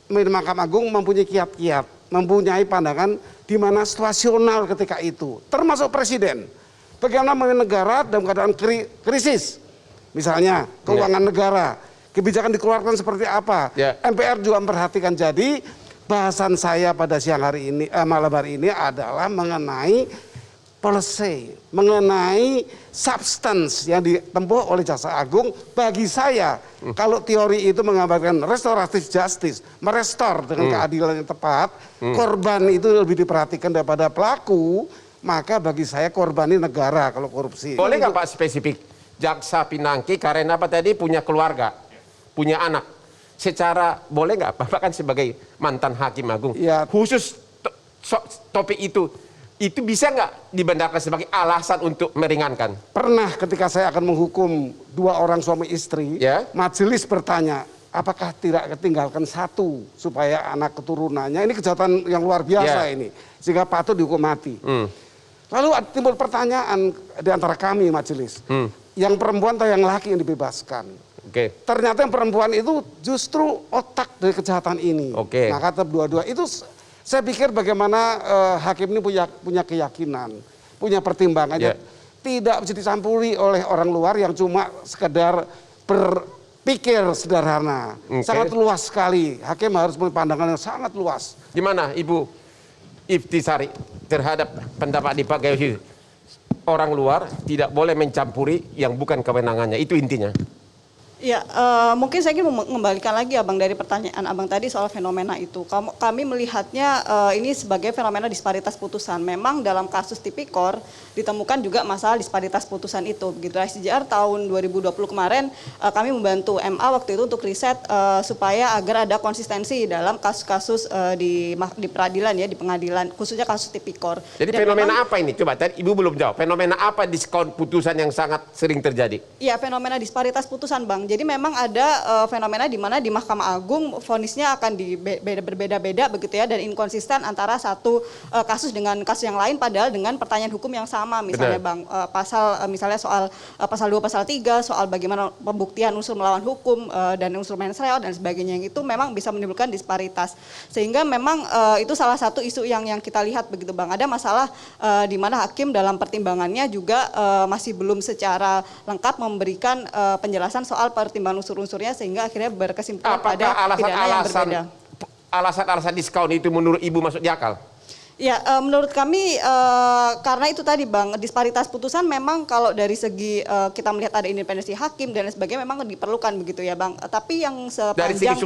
Speaker 7: di Mahkamah Agung mempunyai kiat-kiat, mempunyai pandangan di mana situasional ketika itu, termasuk presiden. Bagaimana memimpin negara dalam keadaan krisis, misalnya keuangan negara, kebijakan dikeluarkan seperti apa. MPR juga memperhatikan. Jadi bahasan saya pada siang hari ini, malam hari ini adalah mengenai policy, mengenai substance yang ditempuh oleh Jaksa Agung. Bagi saya, kalau teori itu menggambarkan restoratif justice, merestor dengan keadilan yang tepat, korban itu lebih diperhatikan daripada pelaku, maka bagi saya korban ini negara kalau korupsi.
Speaker 2: Boleh nggak Pak spesifik? Jaksa Pinangki karena apa tadi punya keluarga, punya anak. Secara boleh nggak Bapak kan sebagai mantan hakim agung, khusus topik itu bisa nggak dibenarkan sebagai alasan untuk meringankan?
Speaker 7: Pernah ketika saya akan menghukum 2 orang suami istri, majelis bertanya, apakah tidak ketinggalkan 1 supaya anak keturunannya, ini kejahatan yang luar biasa ini, sehingga patut dihukum mati. Lalu timbul pertanyaan di antara kami majelis, yang perempuan atau yang laki yang dibebaskan? Ternyata yang perempuan itu justru otak dari kejahatan ini. Maka tetap dua-dua itu saya pikir bagaimana hakim ini punya keyakinan, punya pertimbangan, tidak bisa dicampuri oleh orang luar yang cuma sekedar berpikir sederhana. Sangat luas sekali. Hakim harus punya pandangan yang sangat luas.
Speaker 2: Gimana Ibu Iftisari terhadap pendapat di Pak Gayus? Orang luar tidak boleh mencampuri yang bukan kewenangannya. Itu intinya.
Speaker 9: Ya, mungkin saya ingin mengembalikan lagi Abang dari pertanyaan Abang tadi soal fenomena itu. Kami melihatnya ini sebagai fenomena disparitas putusan. Memang dalam kasus tipikor ditemukan juga masalah disparitas putusan itu. Begitu ICJR tahun 2020 kemarin kami membantu MA waktu itu untuk riset supaya agar ada konsistensi dalam kasus-kasus di peradilan ya, di pengadilan, khususnya kasus tipikor.
Speaker 2: Jadi dan fenomena apa ini? Coba tadi Ibu belum jawab. Fenomena apa diskon putusan yang sangat sering terjadi?
Speaker 9: Iya, fenomena disparitas putusan Bang. Jadi memang ada fenomena di mana di Mahkamah Agung vonisnya akan berbeda-beda begitu ya, dan inkonsisten antara satu kasus dengan kasus yang lain, padahal dengan pertanyaan hukum yang sama. Misalnya Bang, misalnya soal pasal 2 pasal 3 soal bagaimana pembuktian unsur melawan hukum dan unsur mens rea dan sebagainya, yang itu memang bisa menimbulkan disparitas. Sehingga memang itu salah satu isu yang kita lihat begitu Bang. Ada masalah di mana hakim dalam pertimbangannya juga masih belum secara lengkap memberikan penjelasan soal pertimbangan unsur-unsurnya, sehingga akhirnya berkesimpulan pada pidana yang berbeda.
Speaker 2: Alasan-alasan diskon itu menurut Ibu masuk di akal?
Speaker 9: Ya, menurut kami karena itu tadi Bang, disparitas putusan memang kalau dari segi kita melihat ada independensi hakim dan sebagainya memang diperlukan begitu ya Bang. Tapi yang sepanjang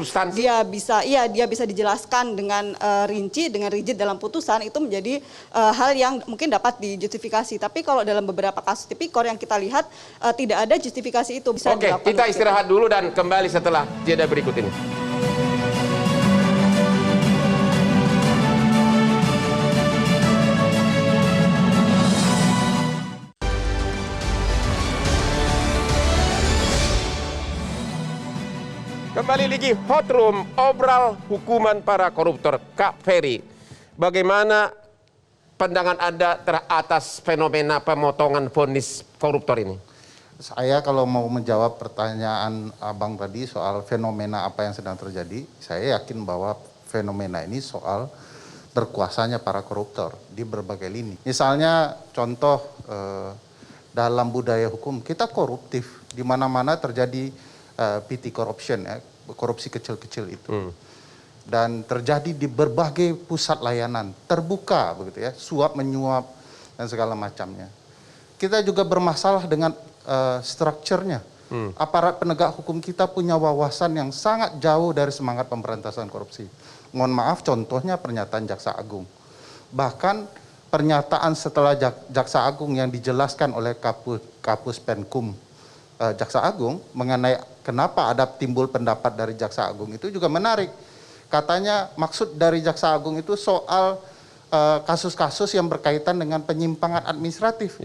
Speaker 9: dia bisa dijelaskan dengan rinci, dengan rigid dalam putusan, itu menjadi hal yang mungkin dapat dijustifikasi. Tapi kalau dalam beberapa kasus tipikor yang kita lihat tidak ada justifikasi itu. Bisa
Speaker 2: kita istirahat dulu dan kembali setelah jeda berikut ini. Kembali lagi Hot Room, obral hukuman para koruptor. Kak Ferry, bagaimana pandangan Anda atas fenomena pemotongan vonis koruptor ini?
Speaker 11: Saya kalau mau menjawab pertanyaan Abang tadi soal fenomena apa yang sedang terjadi, saya yakin bahwa fenomena ini soal berkuasanya para koruptor di berbagai lini. Misalnya contoh dalam budaya hukum kita koruptif, di mana-mana terjadi petty corruption, ya, korupsi kecil-kecil itu. Dan terjadi di berbagai pusat layanan, terbuka begitu ya, suap menyuap dan segala macamnya. kita juga bermasalah dengan strukturnya. Aparat penegak hukum kita punya wawasan yang sangat jauh dari semangat pemberantasan korupsi. Mohon maaf, contohnya pernyataan Jaksa Agung. Bahkan pernyataan setelah Jaksa Agung yang dijelaskan oleh Kapus Penkum Jaksa Agung mengenai kenapa ada timbul pendapat dari Jaksa Agung itu juga menarik. Katanya maksud dari Jaksa Agung itu soal kasus-kasus yang berkaitan dengan penyimpangan administratif.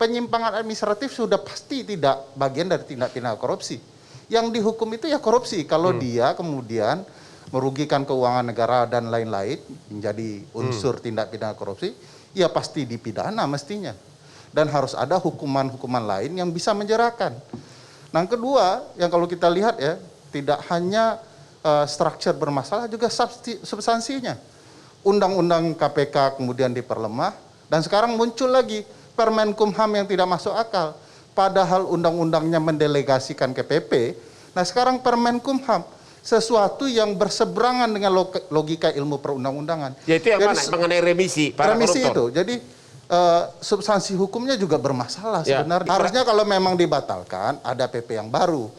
Speaker 11: Penyimpangan administratif sudah pasti tidak bagian dari tindak pidana korupsi. Yang dihukum itu ya korupsi. Kalau dia kemudian merugikan keuangan negara dan lain-lain menjadi unsur tindak pidana korupsi, ya pasti dipidana mestinya. Dan harus ada hukuman-hukuman lain yang bisa menjerakan. Nah, yang kedua, yang kalau kita lihat ya, tidak hanya struktur bermasalah, juga substansinya. Undang-undang KPK kemudian diperlemah, dan sekarang muncul lagi Permenkumham yang tidak masuk akal. Padahal undang-undangnya mendelegasikan ke PP, nah sekarang Permenkumham, sesuatu yang berseberangan dengan logika ilmu perundang-undangan.
Speaker 2: Yaitu yang mana? Mengenai remisi para
Speaker 11: remisi
Speaker 2: koruptor.
Speaker 11: itu. Jadi substansi hukumnya juga bermasalah sebenarnya. Harusnya kalau memang dibatalkan, ada PP yang baru.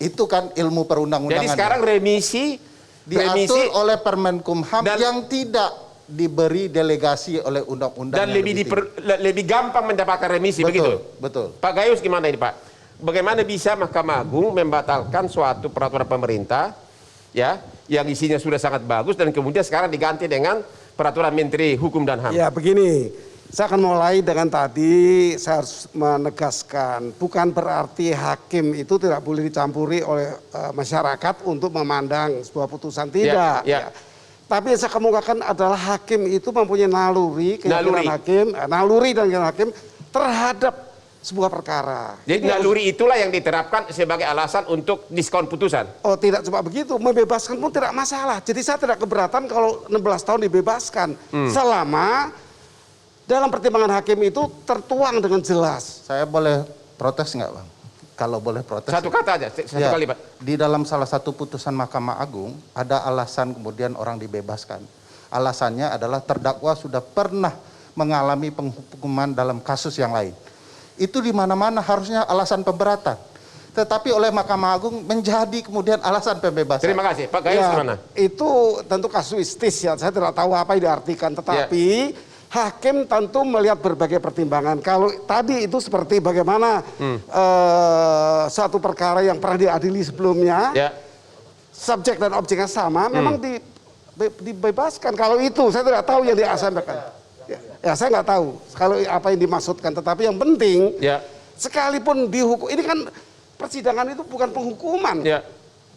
Speaker 11: Itu kan ilmu perundang-undangan.
Speaker 2: Jadi sekarang remisi
Speaker 11: diatur oleh Permenkumham yang tidak diberi delegasi oleh undang-undang
Speaker 2: dan lebih gampang mendapatkan remisi.
Speaker 11: Betul,
Speaker 2: begitu.
Speaker 11: Betul.
Speaker 2: Pak Gayus gimana ini Pak? Bagaimana bisa Mahkamah Agung membatalkan suatu peraturan pemerintah ya yang isinya sudah sangat bagus dan kemudian sekarang diganti dengan peraturan Menteri Hukum dan HAM?
Speaker 7: Ya begini, saya akan mulai dengan tadi saya harus menegaskan bukan berarti hakim itu tidak boleh dicampuri oleh masyarakat untuk memandang sebuah putusan, tidak. Ya. Tapi yang saya kemukakan adalah hakim itu mempunyai naluri dan keyakinan hakim terhadap sebuah perkara.
Speaker 2: Jadi naluri itulah yang diterapkan sebagai alasan untuk diskon putusan?
Speaker 7: Oh tidak cuma begitu, membebaskan pun tidak masalah. Jadi saya tidak keberatan kalau 16 tahun dibebaskan. Selama dalam pertimbangan hakim itu tertuang dengan jelas.
Speaker 11: Saya boleh protes nggak Bang? Kalau boleh protes.
Speaker 2: Satu kata aja, satu kali Pak.
Speaker 11: Di dalam salah satu putusan Mahkamah Agung ada alasan kemudian orang dibebaskan. Alasannya adalah terdakwa sudah pernah mengalami penghukuman dalam kasus yang lain. Itu di mana-mana harusnya alasan pemberatan. Tetapi oleh Mahkamah Agung menjadi kemudian alasan pembebasan.
Speaker 2: Terima kasih. Pak Gayus mana?
Speaker 7: Itu tentu kasuistis ya, saya tidak tahu apa yang diartikan. Tetapi hakim tentu melihat berbagai pertimbangan. Kalau tadi itu seperti bagaimana satu perkara yang pernah diadili sebelumnya, subjek dan objeknya sama, memang dibebaskan. Kalau itu saya tidak tahu yang disampaikan. Ya saya nggak tahu kalau apa yang dimaksudkan. Tetapi yang penting, sekalipun dihukum, ini kan persidangan itu bukan penghukuman.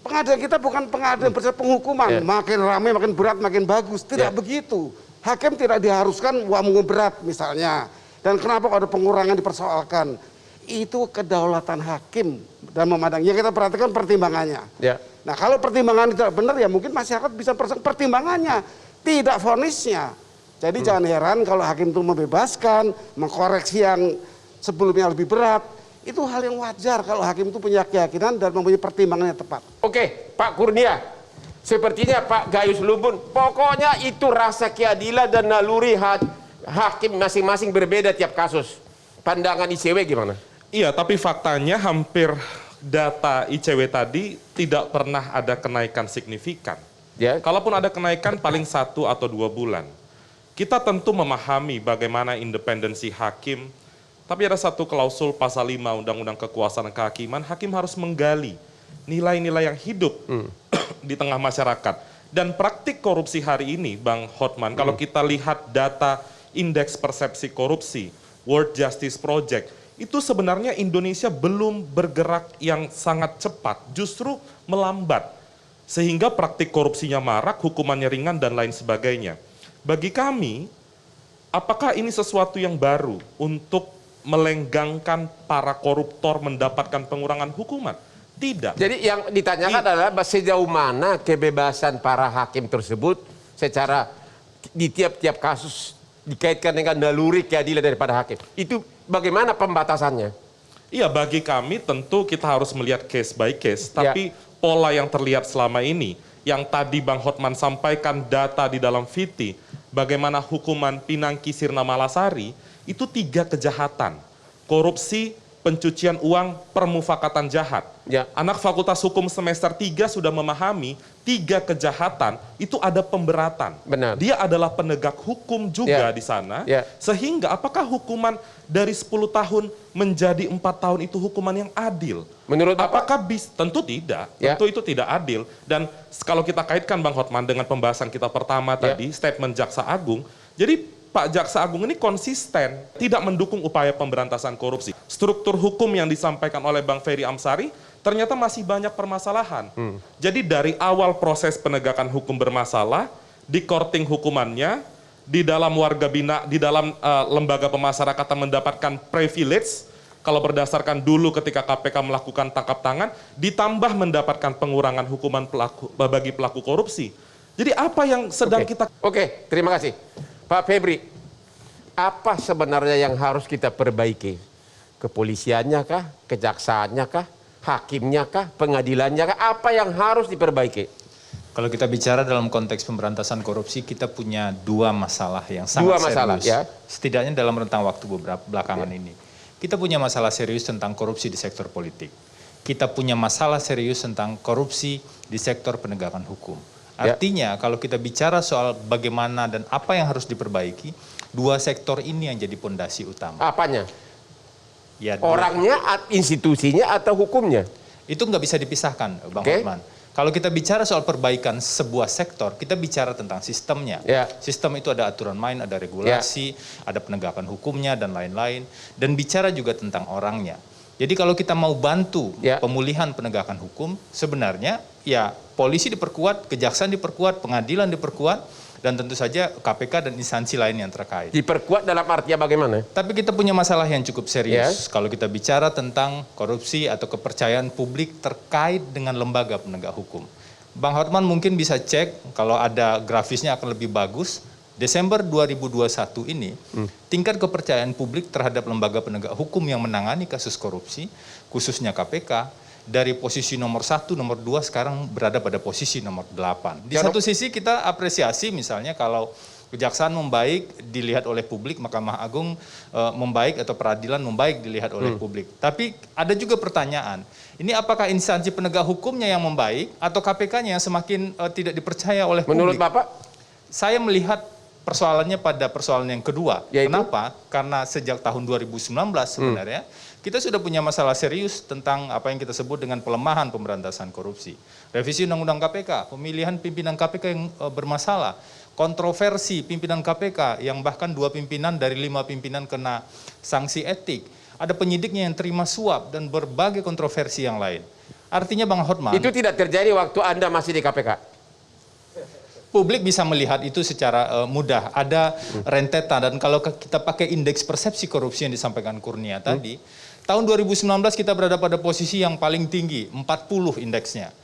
Speaker 7: Pengadilan kita bukan pengadilan bersifat penghukuman. Makin ramai, makin berat, makin bagus. Tidak begitu. Hakim tidak diharuskan uang berat misalnya. Dan kenapa kalau ada pengurangan dipersoalkan? Itu kedaulatan hakim dan memandangnya. Kita perhatikan pertimbangannya. Nah kalau pertimbangan tidak benar ya mungkin masyarakat bisa pertimbangannya. Tidak vonisnya. Jadi jangan heran kalau hakim itu membebaskan, mengkoreksi yang sebelumnya lebih berat. Itu hal yang wajar kalau hakim itu punya keyakinan dan mempunyai pertimbangan yang tepat.
Speaker 2: Oke, Pak Kurnia. Sepertinya Pak Gayus Lumbun, pokoknya itu rasa keadilan dan naluri hakim masing-masing berbeda tiap kasus. Pandangan ICW gimana?
Speaker 10: Iya, tapi faktanya hampir data ICW tadi tidak pernah ada kenaikan signifikan. Kalaupun ada kenaikan paling 1 atau 2 bulan. Kita tentu memahami bagaimana independensi hakim, tapi ada satu klausul pasal 5 Undang-Undang Kekuasaan Kehakiman, hakim harus menggali nilai-nilai yang hidup di tengah masyarakat. Dan praktik korupsi hari ini, Bang Hotman, kalau kita lihat data indeks persepsi korupsi, World Justice Project, itu sebenarnya Indonesia belum bergerak yang sangat cepat, justru melambat. Sehingga praktik korupsinya marak, hukumannya ringan, dan lain sebagainya. Bagi kami, apakah ini sesuatu yang baru untuk melenggangkan para koruptor mendapatkan pengurangan hukuman? Tidak.
Speaker 2: Jadi yang ditanyakan adalah sejauh mana kebebasan para hakim tersebut secara di tiap-tiap kasus dikaitkan dengan naluri keadilan daripada hakim. Itu bagaimana pembatasannya?
Speaker 10: Iya, bagi kami tentu kita harus melihat case by case. Tapi pola yang terlihat selama ini, yang tadi Bang Hotman sampaikan data di dalam VT, bagaimana hukuman Pinangki Sirna Malasari, itu 3 kejahatan. korupsi, pencucian uang, permufakatan jahat.
Speaker 2: Ya.
Speaker 10: Anak Fakultas Hukum semester 3 sudah memahami 3 kejahatan itu ada pemberatan.
Speaker 2: Benar.
Speaker 10: Dia adalah penegak hukum juga
Speaker 2: Ya.
Speaker 10: di sana.
Speaker 2: Ya.
Speaker 10: Sehingga apakah hukuman dari 10 tahun menjadi 4 tahun itu hukuman yang adil?
Speaker 2: Menurut Bapak?
Speaker 10: Apakah tentu tidak,
Speaker 2: Ya.
Speaker 10: tentu itu tidak adil. Dan kalau kita kaitkan Bang Hotman dengan pembahasan kita pertama tadi, statement Jaksa Agung, jadi Pak Jaksa Agung ini konsisten tidak mendukung upaya pemberantasan korupsi. Struktur hukum yang disampaikan oleh Bang Ferry Amsari ternyata masih banyak permasalahan. Jadi dari awal proses penegakan hukum bermasalah, di korting hukumannya, di dalam warga bina, di dalam lembaga pemasyarakatan mendapatkan privilege, kalau berdasarkan dulu ketika KPK melakukan tangkap tangan, ditambah mendapatkan pengurangan hukuman bagi pelaku korupsi. Jadi apa yang sedang kita...
Speaker 2: Oke, terima kasih. Pak Febri, apa sebenarnya yang harus kita perbaiki? Kepolisiannya kah? Kejaksaannya kah? Hakimnya kah? Pengadilannya kah? Apa yang harus diperbaiki?
Speaker 8: Kalau kita bicara dalam konteks pemberantasan korupsi, kita punya 2 masalah yang sangat serius.
Speaker 2: Ya.
Speaker 8: Setidaknya dalam rentang waktu beberapa belakangan ini. Kita punya masalah serius tentang korupsi di sektor politik. Kita punya masalah serius tentang korupsi di sektor penegakan hukum. Artinya kalau kita bicara soal bagaimana dan apa yang harus diperbaiki, 2 sektor ini yang jadi pondasi utama.
Speaker 2: Apanya?
Speaker 8: Ya,
Speaker 2: orangnya, institusinya, atau hukumnya?
Speaker 8: Itu nggak bisa dipisahkan, Bang Hotman. Kalau kita bicara soal perbaikan sebuah sektor, kita bicara tentang sistemnya. Sistem itu ada aturan main, ada regulasi, ada penegakan hukumnya, dan lain-lain. Dan bicara juga tentang orangnya. Jadi kalau kita mau bantu pemulihan penegakan hukum, sebenarnya ya polisi diperkuat, kejaksaan diperkuat, pengadilan diperkuat, dan tentu saja KPK dan instansi lain yang terkait.
Speaker 2: Diperkuat dalam artinya bagaimana?
Speaker 8: Tapi kita punya masalah yang cukup serius kalau kita bicara tentang korupsi atau kepercayaan publik terkait dengan lembaga penegak hukum. Bang Hotman mungkin bisa cek, kalau ada grafisnya akan lebih bagus. Desember 2021 ini, tingkat kepercayaan publik terhadap lembaga penegak hukum yang menangani kasus korupsi, khususnya KPK, dari posisi nomor 1, nomor 2 sekarang berada pada posisi nomor 8. Di satu sisi kita apresiasi misalnya kalau kejaksaan membaik dilihat oleh publik, Mahkamah Agung membaik atau peradilan membaik dilihat oleh publik. Tapi ada juga pertanyaan, ini apakah instansi penegak hukumnya yang membaik atau KPK-nya yang semakin tidak dipercaya oleh publik?
Speaker 2: Menurut Bapak?
Speaker 8: Saya melihat persoalannya pada persoalan yang kedua. Kenapa? Karena sejak tahun 2019 sebenarnya kita sudah punya masalah serius tentang apa yang kita sebut dengan pelemahan pemberantasan korupsi. Revisi Undang-Undang KPK, pemilihan pimpinan KPK yang bermasalah, kontroversi pimpinan KPK yang bahkan 2 pimpinan dari 5 pimpinan kena sanksi etik. Ada penyidiknya yang terima suap dan berbagai kontroversi yang lain. Artinya Bang Hotman...
Speaker 2: Itu tidak terjadi waktu Anda masih di KPK?
Speaker 8: Publik bisa melihat itu secara mudah. Ada rentetan, dan kalau kita pakai indeks persepsi korupsi yang disampaikan Kurnia tadi, tahun 2019 kita berada pada posisi yang paling tinggi, 40 indeksnya.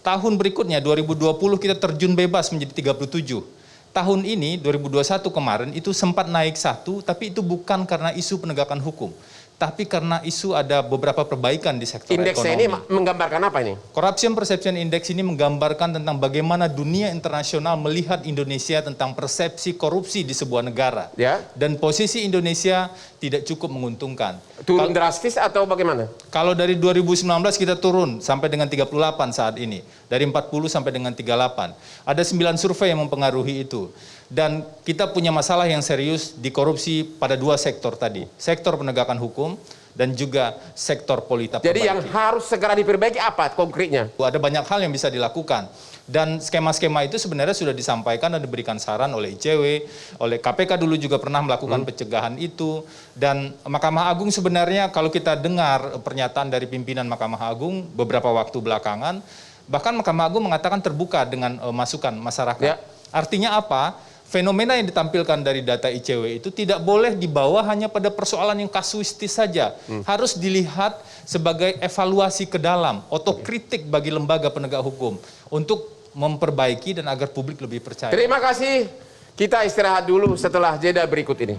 Speaker 8: Tahun berikutnya, 2020 kita terjun bebas menjadi 37. Tahun ini, 2021 kemarin, itu sempat naik 1, tapi itu bukan karena isu penegakan hukum. Tapi karena isu ada beberapa perbaikan di sektor ekonomi.
Speaker 2: Indeksnya ini menggambarkan apa ini?
Speaker 8: Corruption Perception Index ini menggambarkan tentang bagaimana dunia internasional melihat Indonesia tentang persepsi korupsi di sebuah negara. Dan posisi Indonesia tidak cukup menguntungkan.
Speaker 2: Turun drastis atau bagaimana?
Speaker 8: Kalau dari 2019 kita turun sampai dengan 38 saat ini. Dari 40 sampai dengan 38. Ada 9 survei yang mempengaruhi itu. Dan kita punya masalah yang serius di korupsi pada 2 sektor tadi. Sektor penegakan hukum dan juga sektor politik.
Speaker 2: Jadi yang harus segera diperbaiki apa konkretnya?
Speaker 8: Ada banyak hal yang bisa dilakukan. Dan skema-skema itu sebenarnya sudah disampaikan dan diberikan saran oleh ICW, oleh KPK dulu juga pernah melakukan pencegahan itu. Dan Mahkamah Agung sebenarnya kalau kita dengar pernyataan dari pimpinan Mahkamah Agung beberapa waktu belakangan, bahkan Mahkamah Agung mengatakan terbuka dengan masukan masyarakat. Artinya apa? Fenomena yang ditampilkan dari data ICW itu tidak boleh dibawa hanya pada persoalan yang kasuistis saja. Harus dilihat sebagai evaluasi ke dalam, otokritik bagi lembaga penegak hukum untuk memperbaiki dan agar publik lebih percaya.
Speaker 2: Terima kasih. Kita istirahat dulu setelah jeda berikut ini.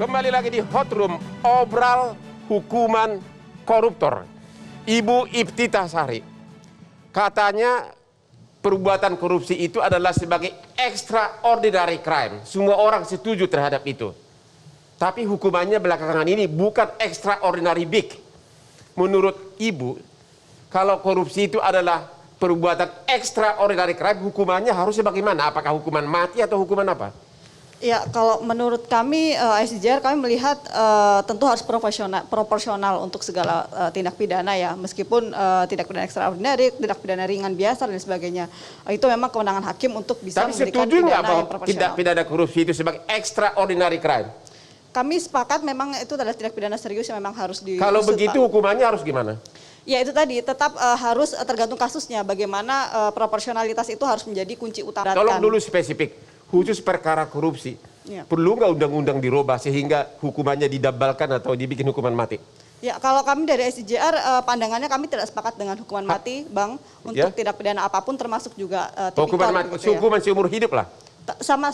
Speaker 2: Kembali lagi di Hot Room, obral hukuman koruptor. Ibu Iftitah Sari, katanya perbuatan korupsi itu adalah sebagai extraordinary crime. Semua orang setuju terhadap itu. Tapi hukumannya belakangan ini bukan extraordinary big. Menurut Ibu, kalau korupsi itu adalah perbuatan extraordinary crime, hukumannya harusnya bagaimana? Apakah hukuman mati atau hukuman apa?
Speaker 9: Ya, kalau menurut kami ICJR kami melihat tentu harus proporsional untuk segala tindak pidana ya, meskipun tindak pidana ekstraordinari, tindak pidana ringan biasa dan sebagainya. Itu memang kewenangan hakim untuk bisa
Speaker 2: Tapi
Speaker 9: memberikan
Speaker 2: setuju nggak
Speaker 9: pidana
Speaker 2: bahwa
Speaker 9: yang proporsional.
Speaker 2: tindak pidana korupsi itu sebagai extraordinary crime?
Speaker 9: Kami sepakat memang itu adalah tindak pidana serius yang memang harus diusut.
Speaker 2: Kalau begitu
Speaker 9: Pak.
Speaker 2: hukumannya harus gimana?
Speaker 9: Ya itu tadi, tetap harus tergantung kasusnya. Bagaimana proporsionalitas itu harus menjadi kunci utama.
Speaker 2: Tolong dulu spesifik, khusus perkara korupsi.
Speaker 9: Ya.
Speaker 2: Perlu nggak undang-undang dirubah sehingga hukumannya didabalkan atau dibikin hukuman mati?
Speaker 9: Ya, kalau kami dari ICJR pandangannya kami tidak sepakat dengan hukuman mati, Bang, untuk tindak pidana apapun termasuk juga tipikor.
Speaker 2: Hukuman mati,
Speaker 9: gitu ya.
Speaker 2: hukuman seumur hidup lah.
Speaker 9: Sama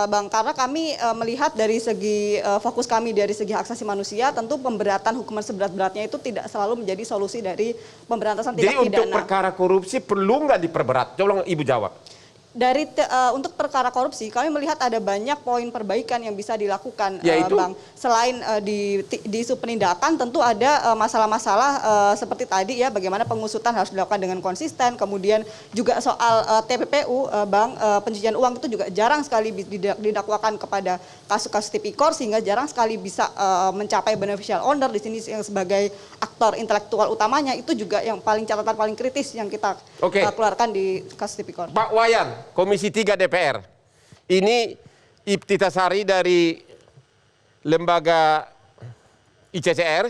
Speaker 9: Bang, karena kami melihat dari segi fokus kami dari segi hak asasi manusia, tentu pemberatan hukuman seberat-beratnya itu tidak selalu menjadi solusi dari pemberantasan tindak
Speaker 2: Jadi
Speaker 9: pidana.
Speaker 2: untuk perkara korupsi perlu nggak diperberat? Tolong Ibu jawab.
Speaker 9: Untuk perkara korupsi, kami melihat ada banyak poin perbaikan yang bisa dilakukan,
Speaker 2: Yaitu?
Speaker 9: Bang. Selain di isu penindakan, tentu ada masalah-masalah seperti tadi ya, bagaimana pengusutan harus dilakukan dengan konsisten. Kemudian juga soal TPPU, Bang, pencucian uang itu juga jarang sekali didakwakan kepada kasus-kasus tipikor, sehingga jarang sekali bisa mencapai beneficial owner. Di sini yang sebagai aktor intelektual utamanya, itu juga yang catatan paling kritis yang kita keluarkan di kasus tipikor.
Speaker 2: Pak Wayan, Komisi 3 DPR. Ini Iftitah Sari dari lembaga ICCR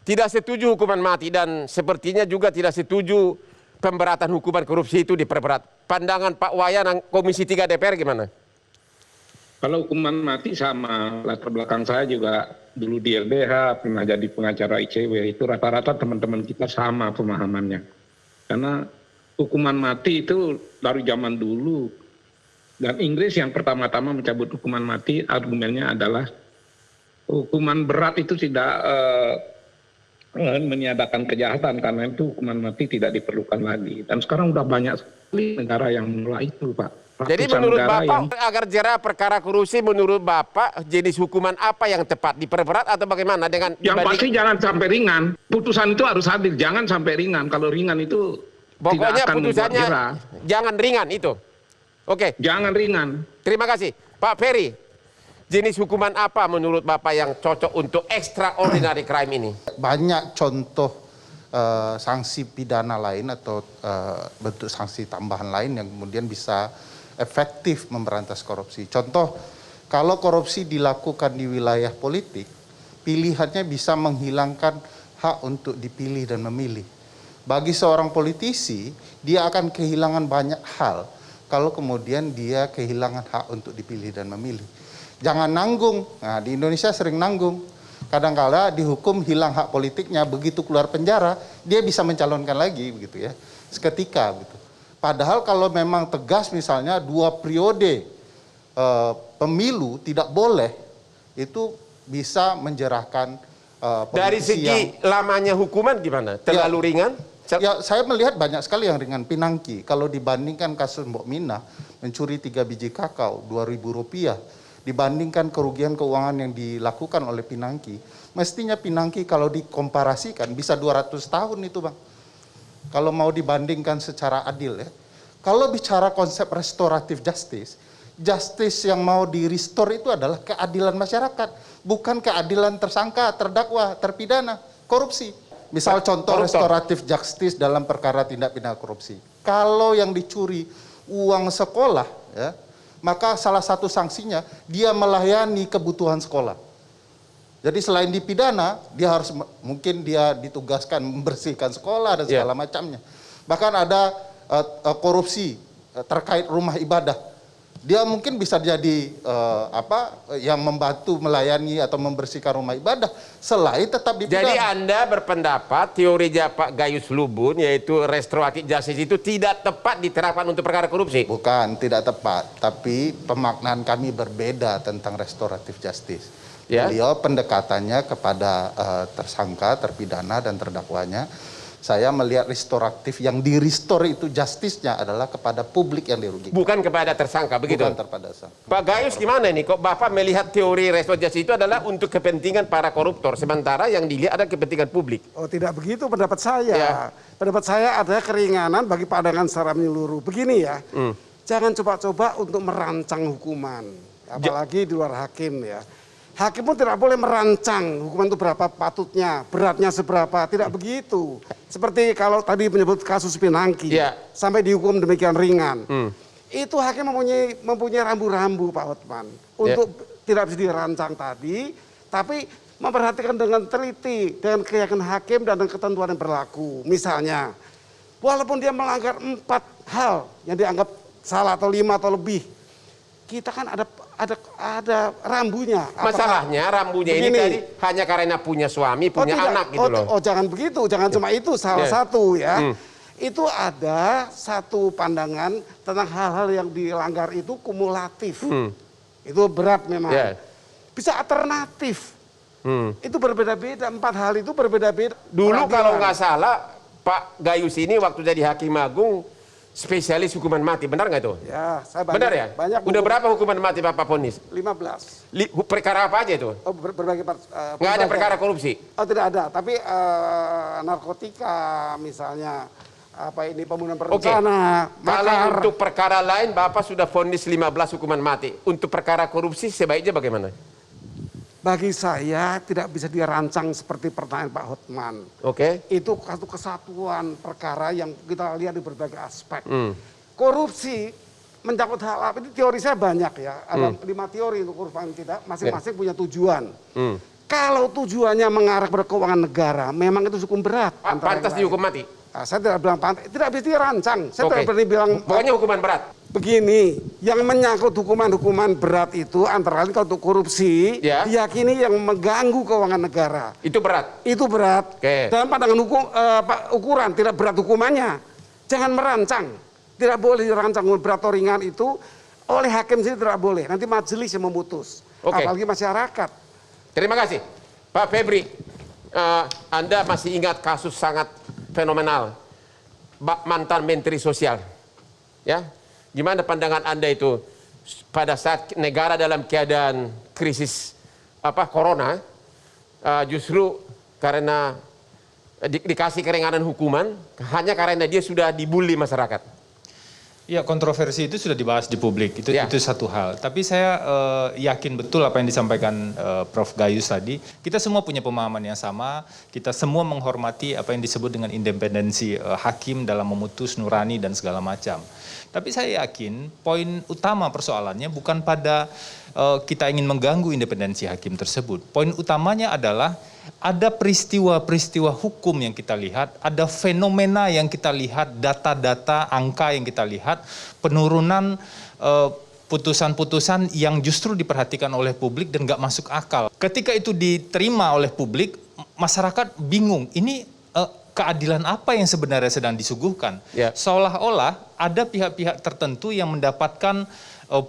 Speaker 2: tidak setuju hukuman mati dan sepertinya juga tidak setuju pemberatan hukuman korupsi itu diperberat. Pandangan Pak Wayan, Komisi 3 DPR gimana?
Speaker 4: Kalau hukuman mati sama latar belakang saya juga dulu di LBH, pernah jadi pengacara ICW, itu rata-rata teman-teman kita sama pemahamannya. Karena hukuman mati itu dari zaman dulu, dan Inggris yang pertama-tama mencabut hukuman mati, argumennya adalah hukuman berat itu tidak meniadakan kejahatan, karena itu hukuman mati tidak diperlukan lagi. Dan sekarang udah banyak sekali negara yang menolak itu, Pak.
Speaker 2: Jadi menurut Bapak, agar jerah perkara korupsi, menurut Bapak jenis hukuman apa yang tepat? Diperberat atau bagaimana?
Speaker 4: Yang pasti jangan sampai ringan. Putusan itu harus adil, jangan sampai ringan. Kalau ringan itu
Speaker 2: pokoknya
Speaker 4: tidak akan
Speaker 2: putusannya
Speaker 4: jerah.
Speaker 2: jangan ringan itu. Oke.
Speaker 4: Jangan ringan.
Speaker 2: Terima kasih. Pak Ferry, jenis hukuman apa menurut Bapak yang cocok untuk extraordinary crime ini?
Speaker 11: Banyak contoh sanksi pidana lain atau bentuk sanksi tambahan lain yang kemudian bisa efektif memberantas korupsi. Contoh, kalau korupsi dilakukan di wilayah politik, pilihannya bisa menghilangkan hak untuk dipilih dan memilih. Bagi seorang politisi, dia akan kehilangan banyak hal kalau kemudian dia kehilangan hak untuk dipilih dan memilih. Jangan nanggung. Nah, di Indonesia sering nanggung. Kadang-kala dihukum hilang hak politiknya, begitu keluar penjara, dia bisa mencalonkan lagi begitu ya. Seketika gitu. Padahal kalau memang tegas misalnya 2 periode pemilu tidak boleh, itu bisa menjerahkan
Speaker 2: dari segi lamanya hukuman gimana? Terlalu ringan?
Speaker 11: Ya, saya melihat banyak sekali yang ringan. Pinangki, kalau dibandingkan kasus Mbok Mina mencuri 3 biji kakao, Rp2.000, dibandingkan kerugian keuangan yang dilakukan oleh Pinangki, mestinya Pinangki kalau dikomparasikan bisa 200 tahun itu, Bang. Kalau mau dibandingkan secara adil ya. Kalau bicara konsep restoratif justice, justice yang mau di-restore itu adalah keadilan masyarakat, bukan keadilan tersangka, terdakwa, terpidana, korupsi. Misal contoh restoratif justice dalam perkara tindak pidana korupsi. Kalau yang dicuri uang sekolah, ya, maka salah satu sanksinya dia melayani kebutuhan sekolah. Jadi selain dipidana, dia harus mungkin dia ditugaskan membersihkan sekolah dan segala macamnya. Bahkan ada korupsi terkait rumah ibadah. Dia mungkin bisa jadi yang membantu melayani atau membersihkan rumah ibadah selain tetap dipidana.
Speaker 2: Jadi Anda berpendapat teorinya Pak Gayus Lumbun yaitu restoratif justice itu tidak tepat diterapkan untuk perkara korupsi?
Speaker 11: Bukan, tidak tepat. Tapi pemaknaan kami berbeda tentang restoratif justice. Beliau pendekatannya kepada tersangka, terpidana, dan terdakwanya. Saya melihat restoratif, yang di-restore itu justice-nya adalah kepada publik yang dirugikan.
Speaker 2: Bukan kepada tersangka, begitu?
Speaker 11: Bukan kepada tersangka.
Speaker 2: Pak Gayus gimana ini? Kok Bapak melihat teori restoratif justice itu adalah untuk kepentingan para koruptor, sementara yang dilihat ada kepentingan publik?
Speaker 7: Oh, tidak begitu pendapat saya.
Speaker 2: Ya.
Speaker 7: Pendapat saya ada keringanan bagi pandangan secara menyeluruh. Begini ya, jangan coba-coba untuk merancang hukuman, apalagi di luar hakim ya. Hakim pun tidak boleh merancang hukuman itu berapa patutnya, beratnya seberapa, tidak begitu. Seperti kalau tadi menyebut kasus Pinangki, sampai dihukum demikian ringan. Itu hakim mempunyai rambu-rambu, Pak Hotman, untuk tidak bisa dirancang tadi, tapi memperhatikan dengan teliti, dengan keyakinan hakim dan dengan ketentuan yang berlaku. Misalnya, walaupun dia melanggar 4 hal yang dianggap salah atau 5 atau lebih, kita kan ada rambunya.
Speaker 2: Masalahnya rambunya ini tadi hanya karena punya suami, punya anak gitu loh.
Speaker 7: Oh, jangan begitu, jangan cuma itu salah satu ya. Itu ada satu pandangan tentang hal-hal yang dilanggar itu kumulatif. Itu berat memang. Bisa alternatif. Itu berbeda-beda, 4 hal itu berbeda-beda.
Speaker 2: Dulu kalau nggak salah Pak Gayus ini waktu jadi Hakim Agung spesialis hukuman mati, benar nggak itu?
Speaker 7: Ya, saya banyak.
Speaker 2: Benar ya?
Speaker 7: Banyak.
Speaker 2: Udah berapa hukuman mati Bapak vonis?
Speaker 7: 15.
Speaker 2: Perkara apa aja itu?
Speaker 7: Oh, berbagai
Speaker 2: nggak ada perkara korupsi?
Speaker 7: Oh, tidak ada. Tapi narkotika misalnya, pembunuhan berencana,
Speaker 2: Kalau untuk perkara lain Bapak sudah vonis 15 hukuman mati. Untuk perkara korupsi sebaiknya bagaimana?
Speaker 7: Bagi saya tidak bisa dirancang seperti pertanyaan Pak Hotman. Itu satu kesatuan perkara yang kita lihat di berbagai aspek. Korupsi mencakup hal apa? Ini teori saya banyak ya. Ada 5 teori untuk korupsi tidak. Masing-masing punya tujuan. Kalau tujuannya mengarah pada keuangan negara, memang itu hukum berat.
Speaker 2: Pantas dihukum mati?
Speaker 7: Saya tidak bilang pantas, tidak bisa dirancang. Saya tidak berani bilang.
Speaker 2: Pokoknya hukuman berat.
Speaker 7: Begini, yang menyangkut hukuman-hukuman berat itu antara lain kalau untuk korupsi, diyakini yang mengganggu keuangan negara.
Speaker 2: Itu berat?
Speaker 7: Itu berat. Dalam pandangan hukum, ukuran tidak berat hukumannya. Jangan merancang. Tidak boleh dirancang berat atau ringan itu oleh hakim sendiri tidak boleh. Nanti majelis yang memutus. Apalagi masyarakat.
Speaker 2: Terima kasih. Pak Febri, Anda masih ingat kasus sangat fenomenal. Mantan Menteri Sosial. Ya. Gimana pandangan Anda itu pada saat negara dalam keadaan krisis corona, justru karena dikasih keringanan hukuman hanya karena dia sudah dibully masyarakat?
Speaker 8: Ya, kontroversi itu sudah dibahas di publik, itu satu hal. Tapi saya yakin betul apa yang disampaikan Prof. Gayus tadi. Kita semua punya pemahaman yang sama, kita semua menghormati apa yang disebut dengan independensi hakim dalam memutus, nurani, dan segala macam. Tapi saya yakin poin utama persoalannya bukan pada kita ingin mengganggu independensi hakim tersebut. Poin utamanya adalah ada peristiwa-peristiwa hukum yang kita lihat, ada fenomena yang kita lihat, data-data, angka yang kita lihat, penurunan putusan-putusan yang justru diperhatikan oleh publik dan nggak masuk akal. Ketika itu diterima oleh publik, masyarakat bingung, ini keadilan apa yang sebenarnya sedang disuguhkan. Seolah-olah ada pihak-pihak tertentu yang mendapatkan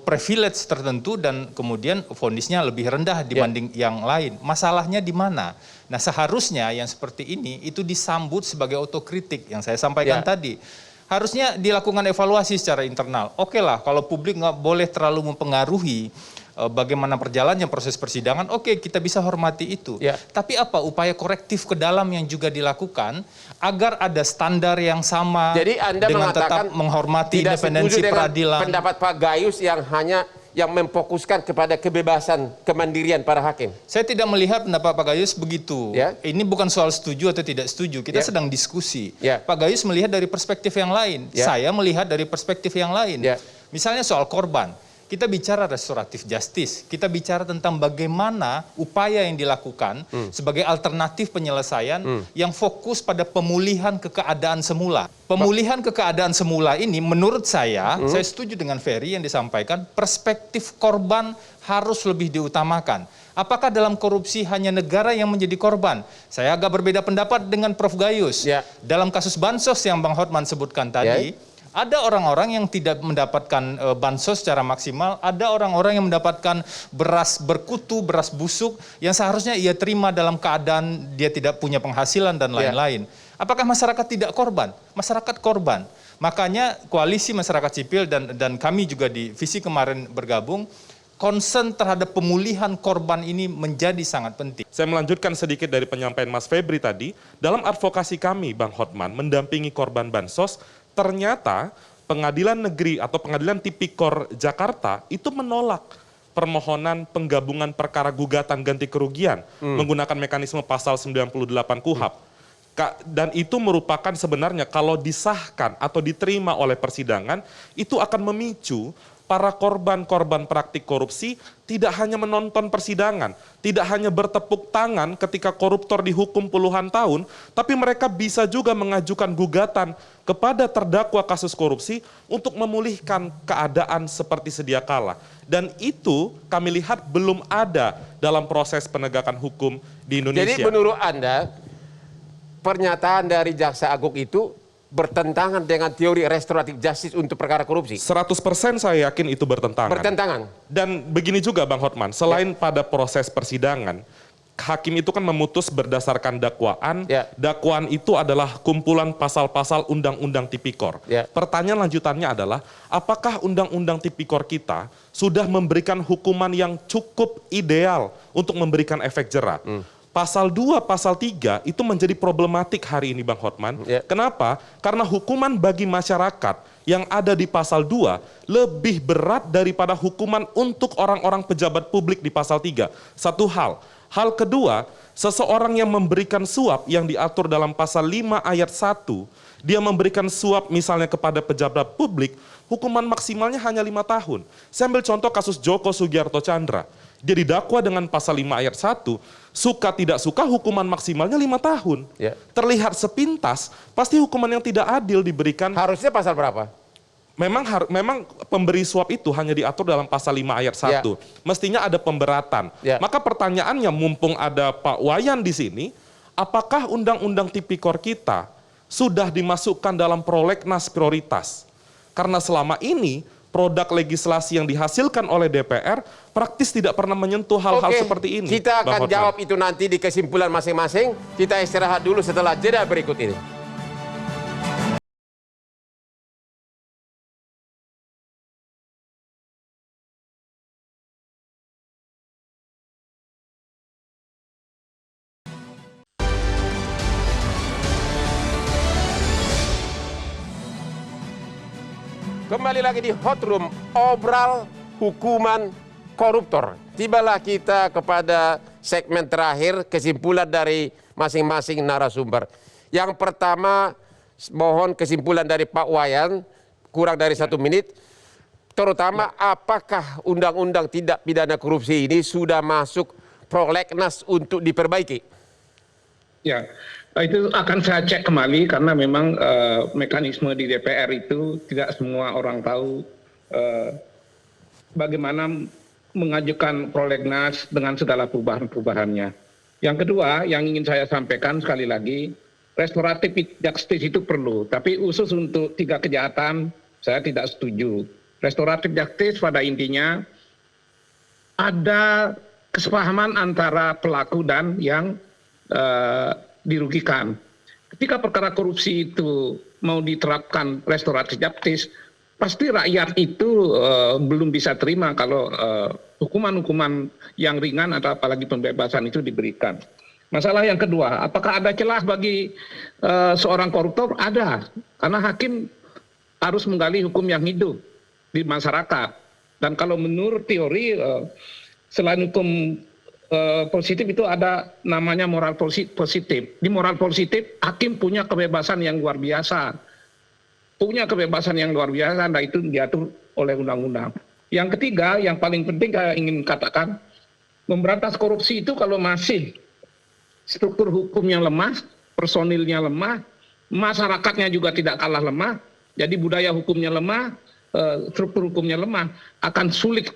Speaker 8: privilege tertentu dan kemudian vonisnya lebih rendah dibanding yang lain. Masalahnya di mana? Nah, seharusnya yang seperti ini itu disambut sebagai otokritik yang saya sampaikan tadi. Harusnya dilakukan evaluasi secara internal. Oke lah, kalau publik nggak boleh terlalu mempengaruhi bagaimana perjalannya proses persidangan, oke, kita bisa hormati itu. Tapi apa upaya korektif ke dalam yang juga dilakukan agar ada standar yang sama.
Speaker 2: Jadi Anda
Speaker 8: dengan
Speaker 2: mengatakan
Speaker 8: tetap menghormati independensi peradilan.
Speaker 2: Pendapat Pak Gayus yang hanya yang memfokuskan kepada kebebasan kemandirian para hakim.
Speaker 8: Saya tidak melihat pendapat Pak Gayus begitu. Ini bukan soal setuju atau tidak setuju. Kita sedang diskusi. Pak Gayus melihat dari perspektif yang lain. Saya melihat dari perspektif yang lain. Misalnya soal korban. Kita bicara restoratif justice, kita bicara tentang bagaimana upaya yang dilakukan sebagai alternatif penyelesaian yang fokus pada pemulihan ke keadaan semula. Pemulihan ke keadaan semula ini menurut saya setuju dengan Ferry yang disampaikan, perspektif korban harus lebih diutamakan. Apakah dalam korupsi hanya negara yang menjadi korban? Saya agak berbeda pendapat dengan Prof. Gayus. Dalam kasus Bansos yang Bang Hotman sebutkan tadi, Ada orang-orang yang tidak mendapatkan bansos secara maksimal, ada orang-orang yang mendapatkan beras berkutu, beras busuk yang seharusnya ia terima dalam keadaan dia tidak punya penghasilan dan lain-lain. Apakah masyarakat tidak korban? Masyarakat korban. Makanya koalisi masyarakat sipil dan kami juga di Visi kemarin bergabung, concern terhadap pemulihan korban ini menjadi sangat penting.
Speaker 10: Saya melanjutkan sedikit dari penyampaian Mas Febri tadi. Dalam advokasi kami, Bang Hotman, mendampingi korban bansos, ternyata Pengadilan Negeri atau Pengadilan Tipikor Jakarta itu menolak permohonan penggabungan perkara gugatan ganti kerugian menggunakan mekanisme pasal 98 KUHP. Dan itu merupakan sebenarnya kalau disahkan atau diterima oleh persidangan, itu akan memicu para korban-korban praktik korupsi tidak hanya menonton persidangan, tidak hanya bertepuk tangan ketika koruptor dihukum puluhan tahun, tapi mereka bisa juga mengajukan gugatan kepada terdakwa kasus korupsi untuk memulihkan keadaan seperti sedia kala. Dan itu kami lihat belum ada dalam proses penegakan hukum di Indonesia.
Speaker 2: Jadi menurut Anda, pernyataan dari Jaksa Agung itu bertentangan dengan teori restoratif justice untuk perkara korupsi?
Speaker 10: 100% saya yakin itu bertentangan.
Speaker 2: Bertentangan.
Speaker 10: Dan begini juga Bang Hotman, selain pada proses persidangan, hakim itu kan memutus berdasarkan dakwaan. Dakwaan itu adalah kumpulan pasal-pasal Undang-Undang Tipikor. Pertanyaan lanjutannya adalah, apakah Undang-Undang Tipikor kita sudah memberikan hukuman yang cukup ideal untuk memberikan efek jera? Pasal 2, pasal 3 itu menjadi problematik hari ini Bang Hotman. Kenapa? Karena hukuman bagi masyarakat yang ada di pasal 2 lebih berat daripada hukuman untuk orang-orang pejabat publik di pasal 3. Satu hal. Hal kedua, seseorang yang memberikan suap yang diatur dalam pasal 5 ayat 1, dia memberikan suap misalnya kepada pejabat publik, hukuman maksimalnya hanya 5 tahun. Saya ambil contoh kasus Joko Sugiarto Tjandra. Dia didakwa dengan pasal 5 ayat 1, suka tidak suka hukuman maksimalnya 5 tahun. Terlihat sepintas, pasti hukuman yang tidak adil diberikan.
Speaker 2: Harusnya pasal berapa?
Speaker 10: Memang pemberi suap itu hanya diatur dalam pasal 5 ayat 1. Mestinya ada pemberatan. Maka pertanyaannya, mumpung ada Pak Wayan di sini, apakah Undang-Undang Tipikor kita sudah dimasukkan dalam prolegnas prioritas? Karena selama ini produk legislasi yang dihasilkan oleh DPR praktis tidak pernah menyentuh hal-hal seperti ini.
Speaker 2: Kita akan jawab itu nanti di kesimpulan masing-masing. Kita istirahat dulu setelah jeda berikut ini. Kembali lagi di Hot Room, obral hukuman koruptor. Tibalah kita kepada segmen terakhir, kesimpulan dari masing-masing narasumber. Yang pertama, mohon kesimpulan dari Pak Wayan, kurang dari 1 menit. Terutama apakah undang-undang tindak pidana korupsi ini sudah masuk prolegnas untuk diperbaiki?
Speaker 4: Ya, itu akan saya cek kembali karena memang mekanisme di DPR itu tidak semua orang tahu bagaimana mengajukan prolegnas dengan segala perubahan-perubahannya. Yang kedua, yang ingin saya sampaikan sekali lagi, restoratif justice itu perlu, tapi khusus untuk 3 kejahatan saya tidak setuju. Restoratif justice pada intinya ada kesepahaman antara pelaku dan yang dirugikan. Ketika perkara korupsi itu mau diterapkan restoratif justice, pasti rakyat itu belum bisa terima kalau hukuman-hukuman yang ringan atau apalagi pembebasan itu diberikan. Masalah yang kedua, apakah ada celah bagi seorang koruptor? Ada, karena hakim harus menggali hukum yang hidup di masyarakat. Dan kalau menurut teori, selain hukum positif itu ada namanya moral positif. Di moral positif, hakim punya kebebasan yang luar biasa. Punya kebebasan yang luar biasa, dan itu diatur oleh undang-undang. Yang ketiga, yang paling penting saya ingin katakan, memberantas korupsi itu kalau masih struktur hukumnya lemah, personilnya lemah, masyarakatnya juga tidak kalah lemah, jadi budaya hukumnya lemah, struktur hukumnya lemah, akan sulit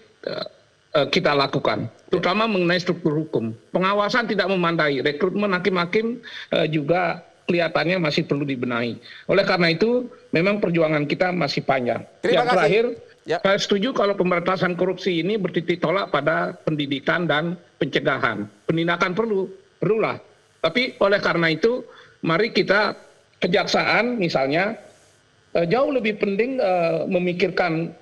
Speaker 4: kita lakukan, terutama mengenai struktur hukum. Pengawasan tidak memadai, rekrutmen hakim-hakim juga kelihatannya masih perlu dibenahi. Oleh karena itu, memang perjuangan kita masih panjang.
Speaker 2: Terima kasih.
Speaker 4: Terakhir,
Speaker 2: Ya.
Speaker 4: saya setuju kalau pemberantasan korupsi ini bertitik tolak pada pendidikan dan pencegahan. Penindakan perlulah. Tapi oleh karena itu, mari kita kejaksaan misalnya jauh lebih penting memikirkan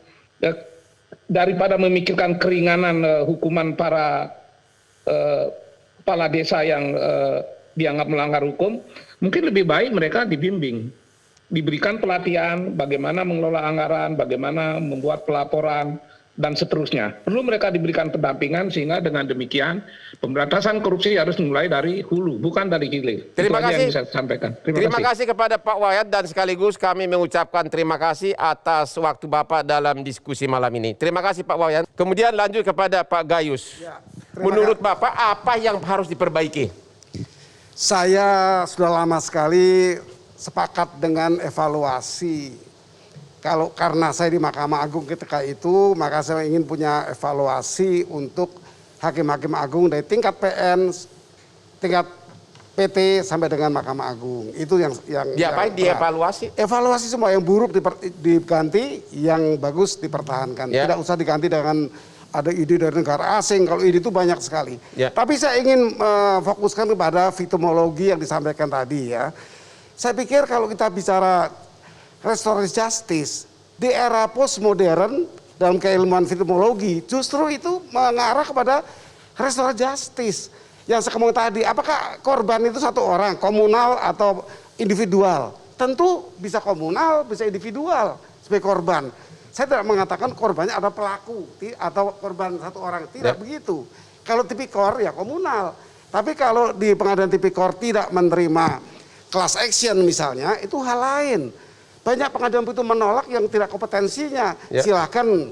Speaker 4: daripada memikirkan keringanan hukuman para kepala desa yang dianggap melanggar hukum, mungkin lebih baik mereka dibimbing, diberikan pelatihan bagaimana mengelola anggaran, bagaimana membuat pelaporan, dan seterusnya. Perlu mereka diberikan pendampingan sehingga dengan demikian pemberantasan korupsi harus mulai dari hulu, bukan dari hilir.
Speaker 2: Terima
Speaker 4: Itu aja
Speaker 2: kasih.
Speaker 4: yang bisa saya sampaikan.
Speaker 2: Terima kasih kepada Pak Wayan dan sekaligus kami mengucapkan terima kasih atas waktu Bapak dalam diskusi malam ini. Terima kasih Pak Wayan. Kemudian lanjut kepada Pak Gayus. Menurut Bapak apa yang harus diperbaiki?
Speaker 7: Saya sudah lama sekali sepakat dengan evaluasi. Karena saya di Mahkamah Agung ketika itu, maka saya ingin punya evaluasi untuk hakim-hakim agung dari tingkat PN, tingkat PT sampai dengan Mahkamah Agung. Itu yang
Speaker 2: Diapain dievaluasi?
Speaker 7: Evaluasi semua, yang buruk diganti, yang bagus dipertahankan.
Speaker 2: Ya.
Speaker 7: Tidak usah diganti dengan ada ide dari negara asing, kalau ide itu banyak sekali.
Speaker 2: Ya.
Speaker 7: Tapi saya ingin fokuskan kepada victimologi yang disampaikan tadi ya. Saya pikir kalau kita bicara restoratif justice di era postmodern dalam keilmuan victimologi justru itu mengarah kepada restoratif justice yang saya ngomong tadi. Apakah korban itu satu orang, komunal atau individual? Tentu bisa komunal, bisa individual sebagai korban. Saya tidak mengatakan korbannya ada pelaku atau korban satu orang, tidak begitu. Kalau tipikor ya komunal. Tapi kalau di pengadilan tipikor tidak menerima class action misalnya, itu hal lain. Banyak pengadilan itu menolak yang tidak kompetensinya.
Speaker 2: Ya.
Speaker 7: Silakan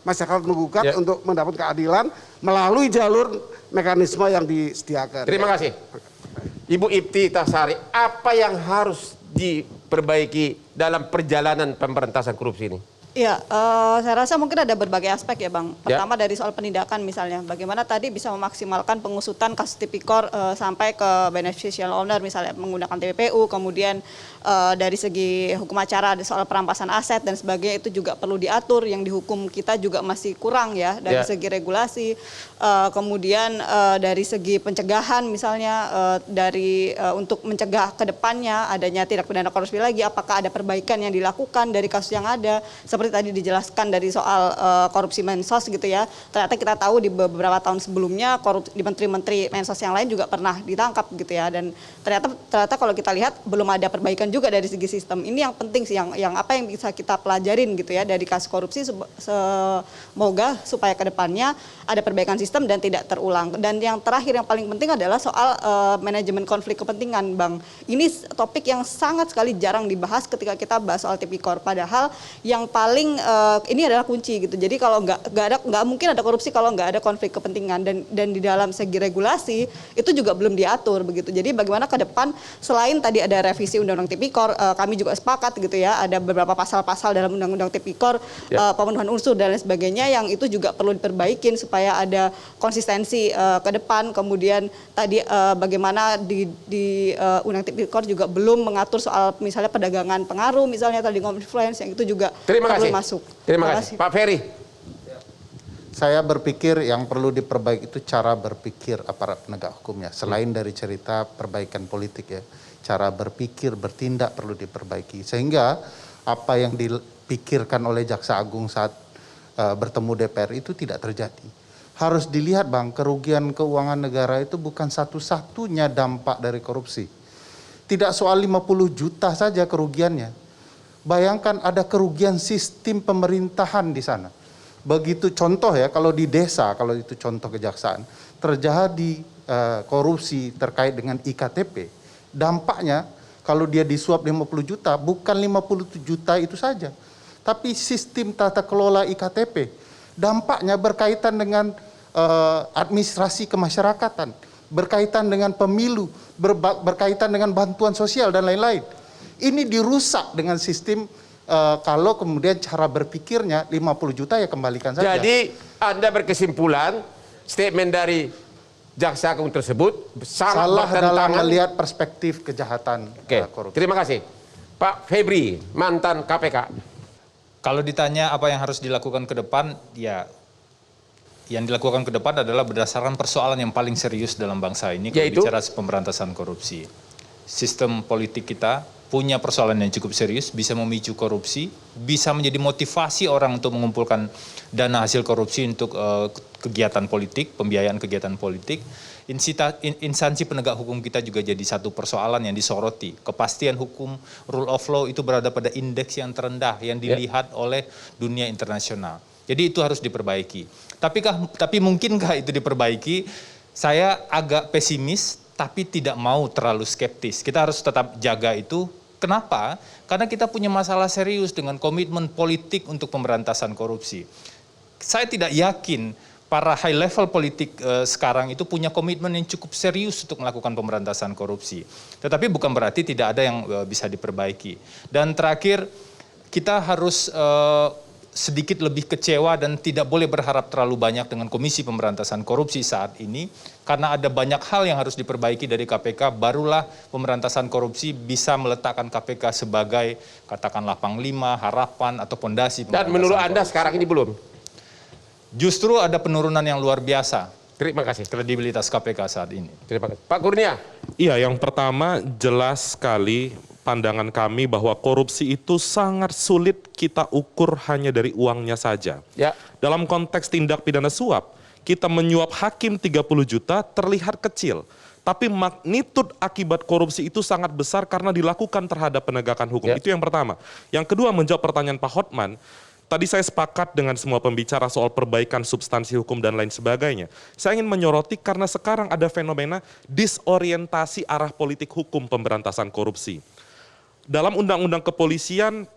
Speaker 7: masyarakat menggugat
Speaker 2: Ya.
Speaker 7: untuk mendapat keadilan melalui jalur mekanisme yang disediakan.
Speaker 2: Terima kasih. Ibu Ipti Tasari, apa yang harus diperbaiki dalam perjalanan pemberantasan korupsi ini?
Speaker 9: Ya, saya rasa mungkin ada berbagai aspek ya Bang. Pertama dari soal penindakan misalnya, bagaimana tadi bisa memaksimalkan pengusutan kasus tipikor sampai ke beneficial owner misalnya menggunakan TPPU, kemudian dari segi hukum acara ada soal perampasan aset dan sebagainya itu juga perlu diatur, yang dihukum kita juga masih kurang ya dari segi regulasi. Kemudian dari segi pencegahan misalnya untuk mencegah ke depannya adanya tindak pidana korupsi lagi, apakah ada perbaikan yang dilakukan dari kasus yang ada. Seperti tadi dijelaskan dari soal korupsi Mensos gitu ya. Ternyata kita tahu di beberapa tahun sebelumnya di menteri-menteri Mensos yang lain juga pernah ditangkap gitu ya. Dan ternyata kalau kita lihat belum ada perbaikan juga dari segi sistem. Ini yang penting sih, yang apa yang bisa kita pelajarin gitu ya dari kasus korupsi. Semoga supaya ke depannya ada perbaikan sistem dan tidak terulang. Dan yang terakhir yang paling penting adalah soal manajemen konflik kepentingan, Bang. Ini topik yang sangat sekali jarang dibahas ketika kita bahas soal tipikor. Padahal yang paling ini adalah kunci gitu. Jadi kalau nggak mungkin ada korupsi kalau nggak ada konflik kepentingan, dan di dalam segi regulasi itu juga belum diatur begitu. Jadi bagaimana ke depan selain tadi ada revisi Undang-Undang Tipikor, kami juga sepakat gitu ya, ada beberapa pasal-pasal dalam Undang-Undang Tipikor, pemenuhan unsur dan lain sebagainya yang itu juga perlu diperbaikin supaya ada konsistensi ke depan. Kemudian tadi bagaimana di Undang Tipikor juga belum mengatur soal misalnya perdagangan pengaruh, misalnya tadi influence yang itu juga perlu masuk.
Speaker 2: Terima kasih. Pak Ferry.
Speaker 11: Saya berpikir yang perlu diperbaiki itu cara berpikir aparat penegak hukumnya. Selain dari cerita perbaikan politik ya, cara berpikir, bertindak perlu diperbaiki. Sehingga apa yang dipikirkan oleh Jaksa Agung saat bertemu DPR itu tidak terjadi. Harus dilihat Bang, kerugian keuangan negara itu bukan satu-satunya dampak dari korupsi. Tidak soal 50 juta saja kerugiannya. Bayangkan ada kerugian sistem pemerintahan di sana. Begitu contoh ya, kalau di desa, kalau itu contoh kejaksaan, terjadi korupsi terkait dengan IKTP. Dampaknya kalau dia disuap 50 juta, bukan 50 juta itu saja. Tapi sistem tata kelola IKTP. Dampaknya berkaitan dengan administrasi kemasyarakatan, berkaitan dengan pemilu, berkaitan dengan bantuan sosial dan lain-lain. Ini dirusak dengan sistem kalau kemudian cara berpikirnya 50 juta ya kembalikan saja.
Speaker 2: Jadi Anda berkesimpulan statement dari Jaksa Agung tersebut sangat
Speaker 11: salah dalam
Speaker 2: bertentangan.
Speaker 11: melihat perspektif kejahatan korupsi.
Speaker 2: Terima kasih. Pak Febri, mantan KPK.
Speaker 8: Kalau ditanya apa yang harus dilakukan ke depan, ya yang dilakukan ke depan adalah berdasarkan persoalan yang paling serius dalam bangsa ini kalau
Speaker 2: Yaitu?
Speaker 8: bicara pemberantasan korupsi. Sistem politik kita punya persoalan yang cukup serius, bisa memicu korupsi, bisa menjadi motivasi orang untuk mengumpulkan dana hasil korupsi untuk kegiatan politik, pembiayaan kegiatan politik. Instansi penegak hukum kita juga jadi satu persoalan yang disoroti. Kepastian hukum, rule of law itu berada pada indeks yang terendah yang dilihat oleh dunia internasional. Jadi itu harus diperbaiki. Tapi mungkinkah itu diperbaiki? Saya agak pesimis, tapi tidak mau terlalu skeptis. Kita harus tetap jaga itu. Kenapa? Karena kita punya masalah serius dengan komitmen politik untuk pemberantasan korupsi. Saya tidak yakin para high level politik sekarang itu punya komitmen yang cukup serius untuk melakukan pemberantasan korupsi. Tetapi bukan berarti tidak ada yang bisa diperbaiki. Dan terakhir, kita harus sedikit lebih kecewa dan tidak boleh berharap terlalu banyak dengan Komisi Pemberantasan Korupsi saat ini, karena ada banyak hal yang harus diperbaiki dari KPK, barulah pemberantasan korupsi bisa meletakkan KPK sebagai katakanlah panglima, harapan, atau pondasi pemberantasan
Speaker 2: Dan menurut Anda
Speaker 8: korupsi.
Speaker 2: sekarang ini belum?
Speaker 8: Justru ada penurunan yang luar biasa.
Speaker 2: Terima kasih.
Speaker 8: Kredibilitas KPK saat ini.
Speaker 2: Terima kasih. Pak Kurnia.
Speaker 10: Iya, yang pertama jelas sekali pandangan kami bahwa korupsi itu sangat sulit kita ukur hanya dari uangnya saja.
Speaker 2: Ya.
Speaker 10: Dalam konteks tindak pidana suap, kita menyuap hakim 30 juta terlihat kecil. Tapi magnitud akibat korupsi itu sangat besar karena dilakukan terhadap penegakan hukum.
Speaker 2: Ya.
Speaker 10: Itu yang pertama. Yang kedua, menjawab pertanyaan Pak Hotman, tadi saya sepakat dengan semua pembicara soal perbaikan substansi hukum dan lain sebagainya. Saya ingin menyoroti karena sekarang ada fenomena disorientasi arah politik hukum pemberantasan korupsi. Dalam undang-undang kepolisian,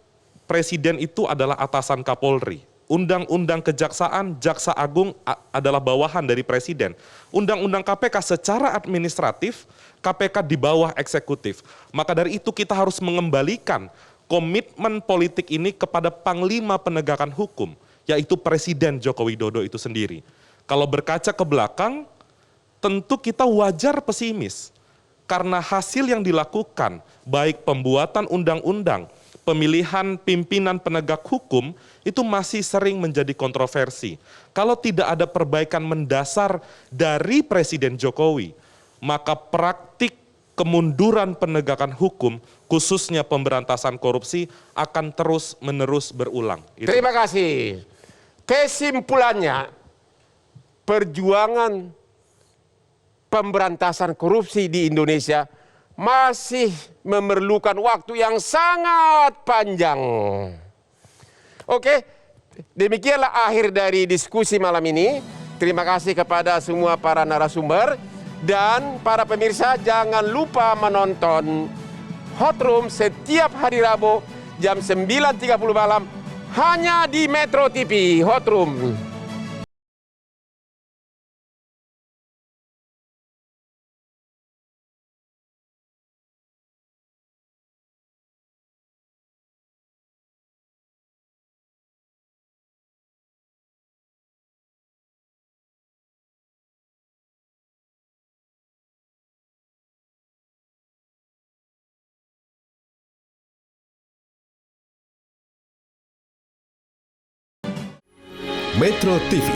Speaker 10: presiden itu adalah atasan Kapolri. Undang-undang kejaksaan, jaksa agung adalah bawahan dari presiden. Undang-undang KPK secara administratif, KPK di bawah eksekutif. Maka dari itu kita harus mengembalikan komitmen politik ini kepada panglima penegakan hukum, yaitu Presiden Joko Widodo itu sendiri. Kalau berkaca ke belakang, tentu kita wajar pesimis. Karena hasil yang dilakukan, baik pembuatan undang-undang, pemilihan pimpinan penegak hukum, itu masih sering menjadi kontroversi. Kalau tidak ada perbaikan mendasar dari Presiden Jokowi, maka praktik kemunduran penegakan hukum, khususnya pemberantasan korupsi, akan terus-menerus berulang.
Speaker 2: Terima kasih. Kesimpulannya, perjuangan pemberantasan korupsi di Indonesia masih memerlukan waktu yang sangat panjang. Oke, demikianlah akhir dari diskusi malam ini. Terima kasih kepada semua para narasumber. Dan para pemirsa jangan lupa menonton Hot Room setiap hari Rabu jam 9.30 malam hanya di Metro TV. Hot Room.
Speaker 12: Metro TV,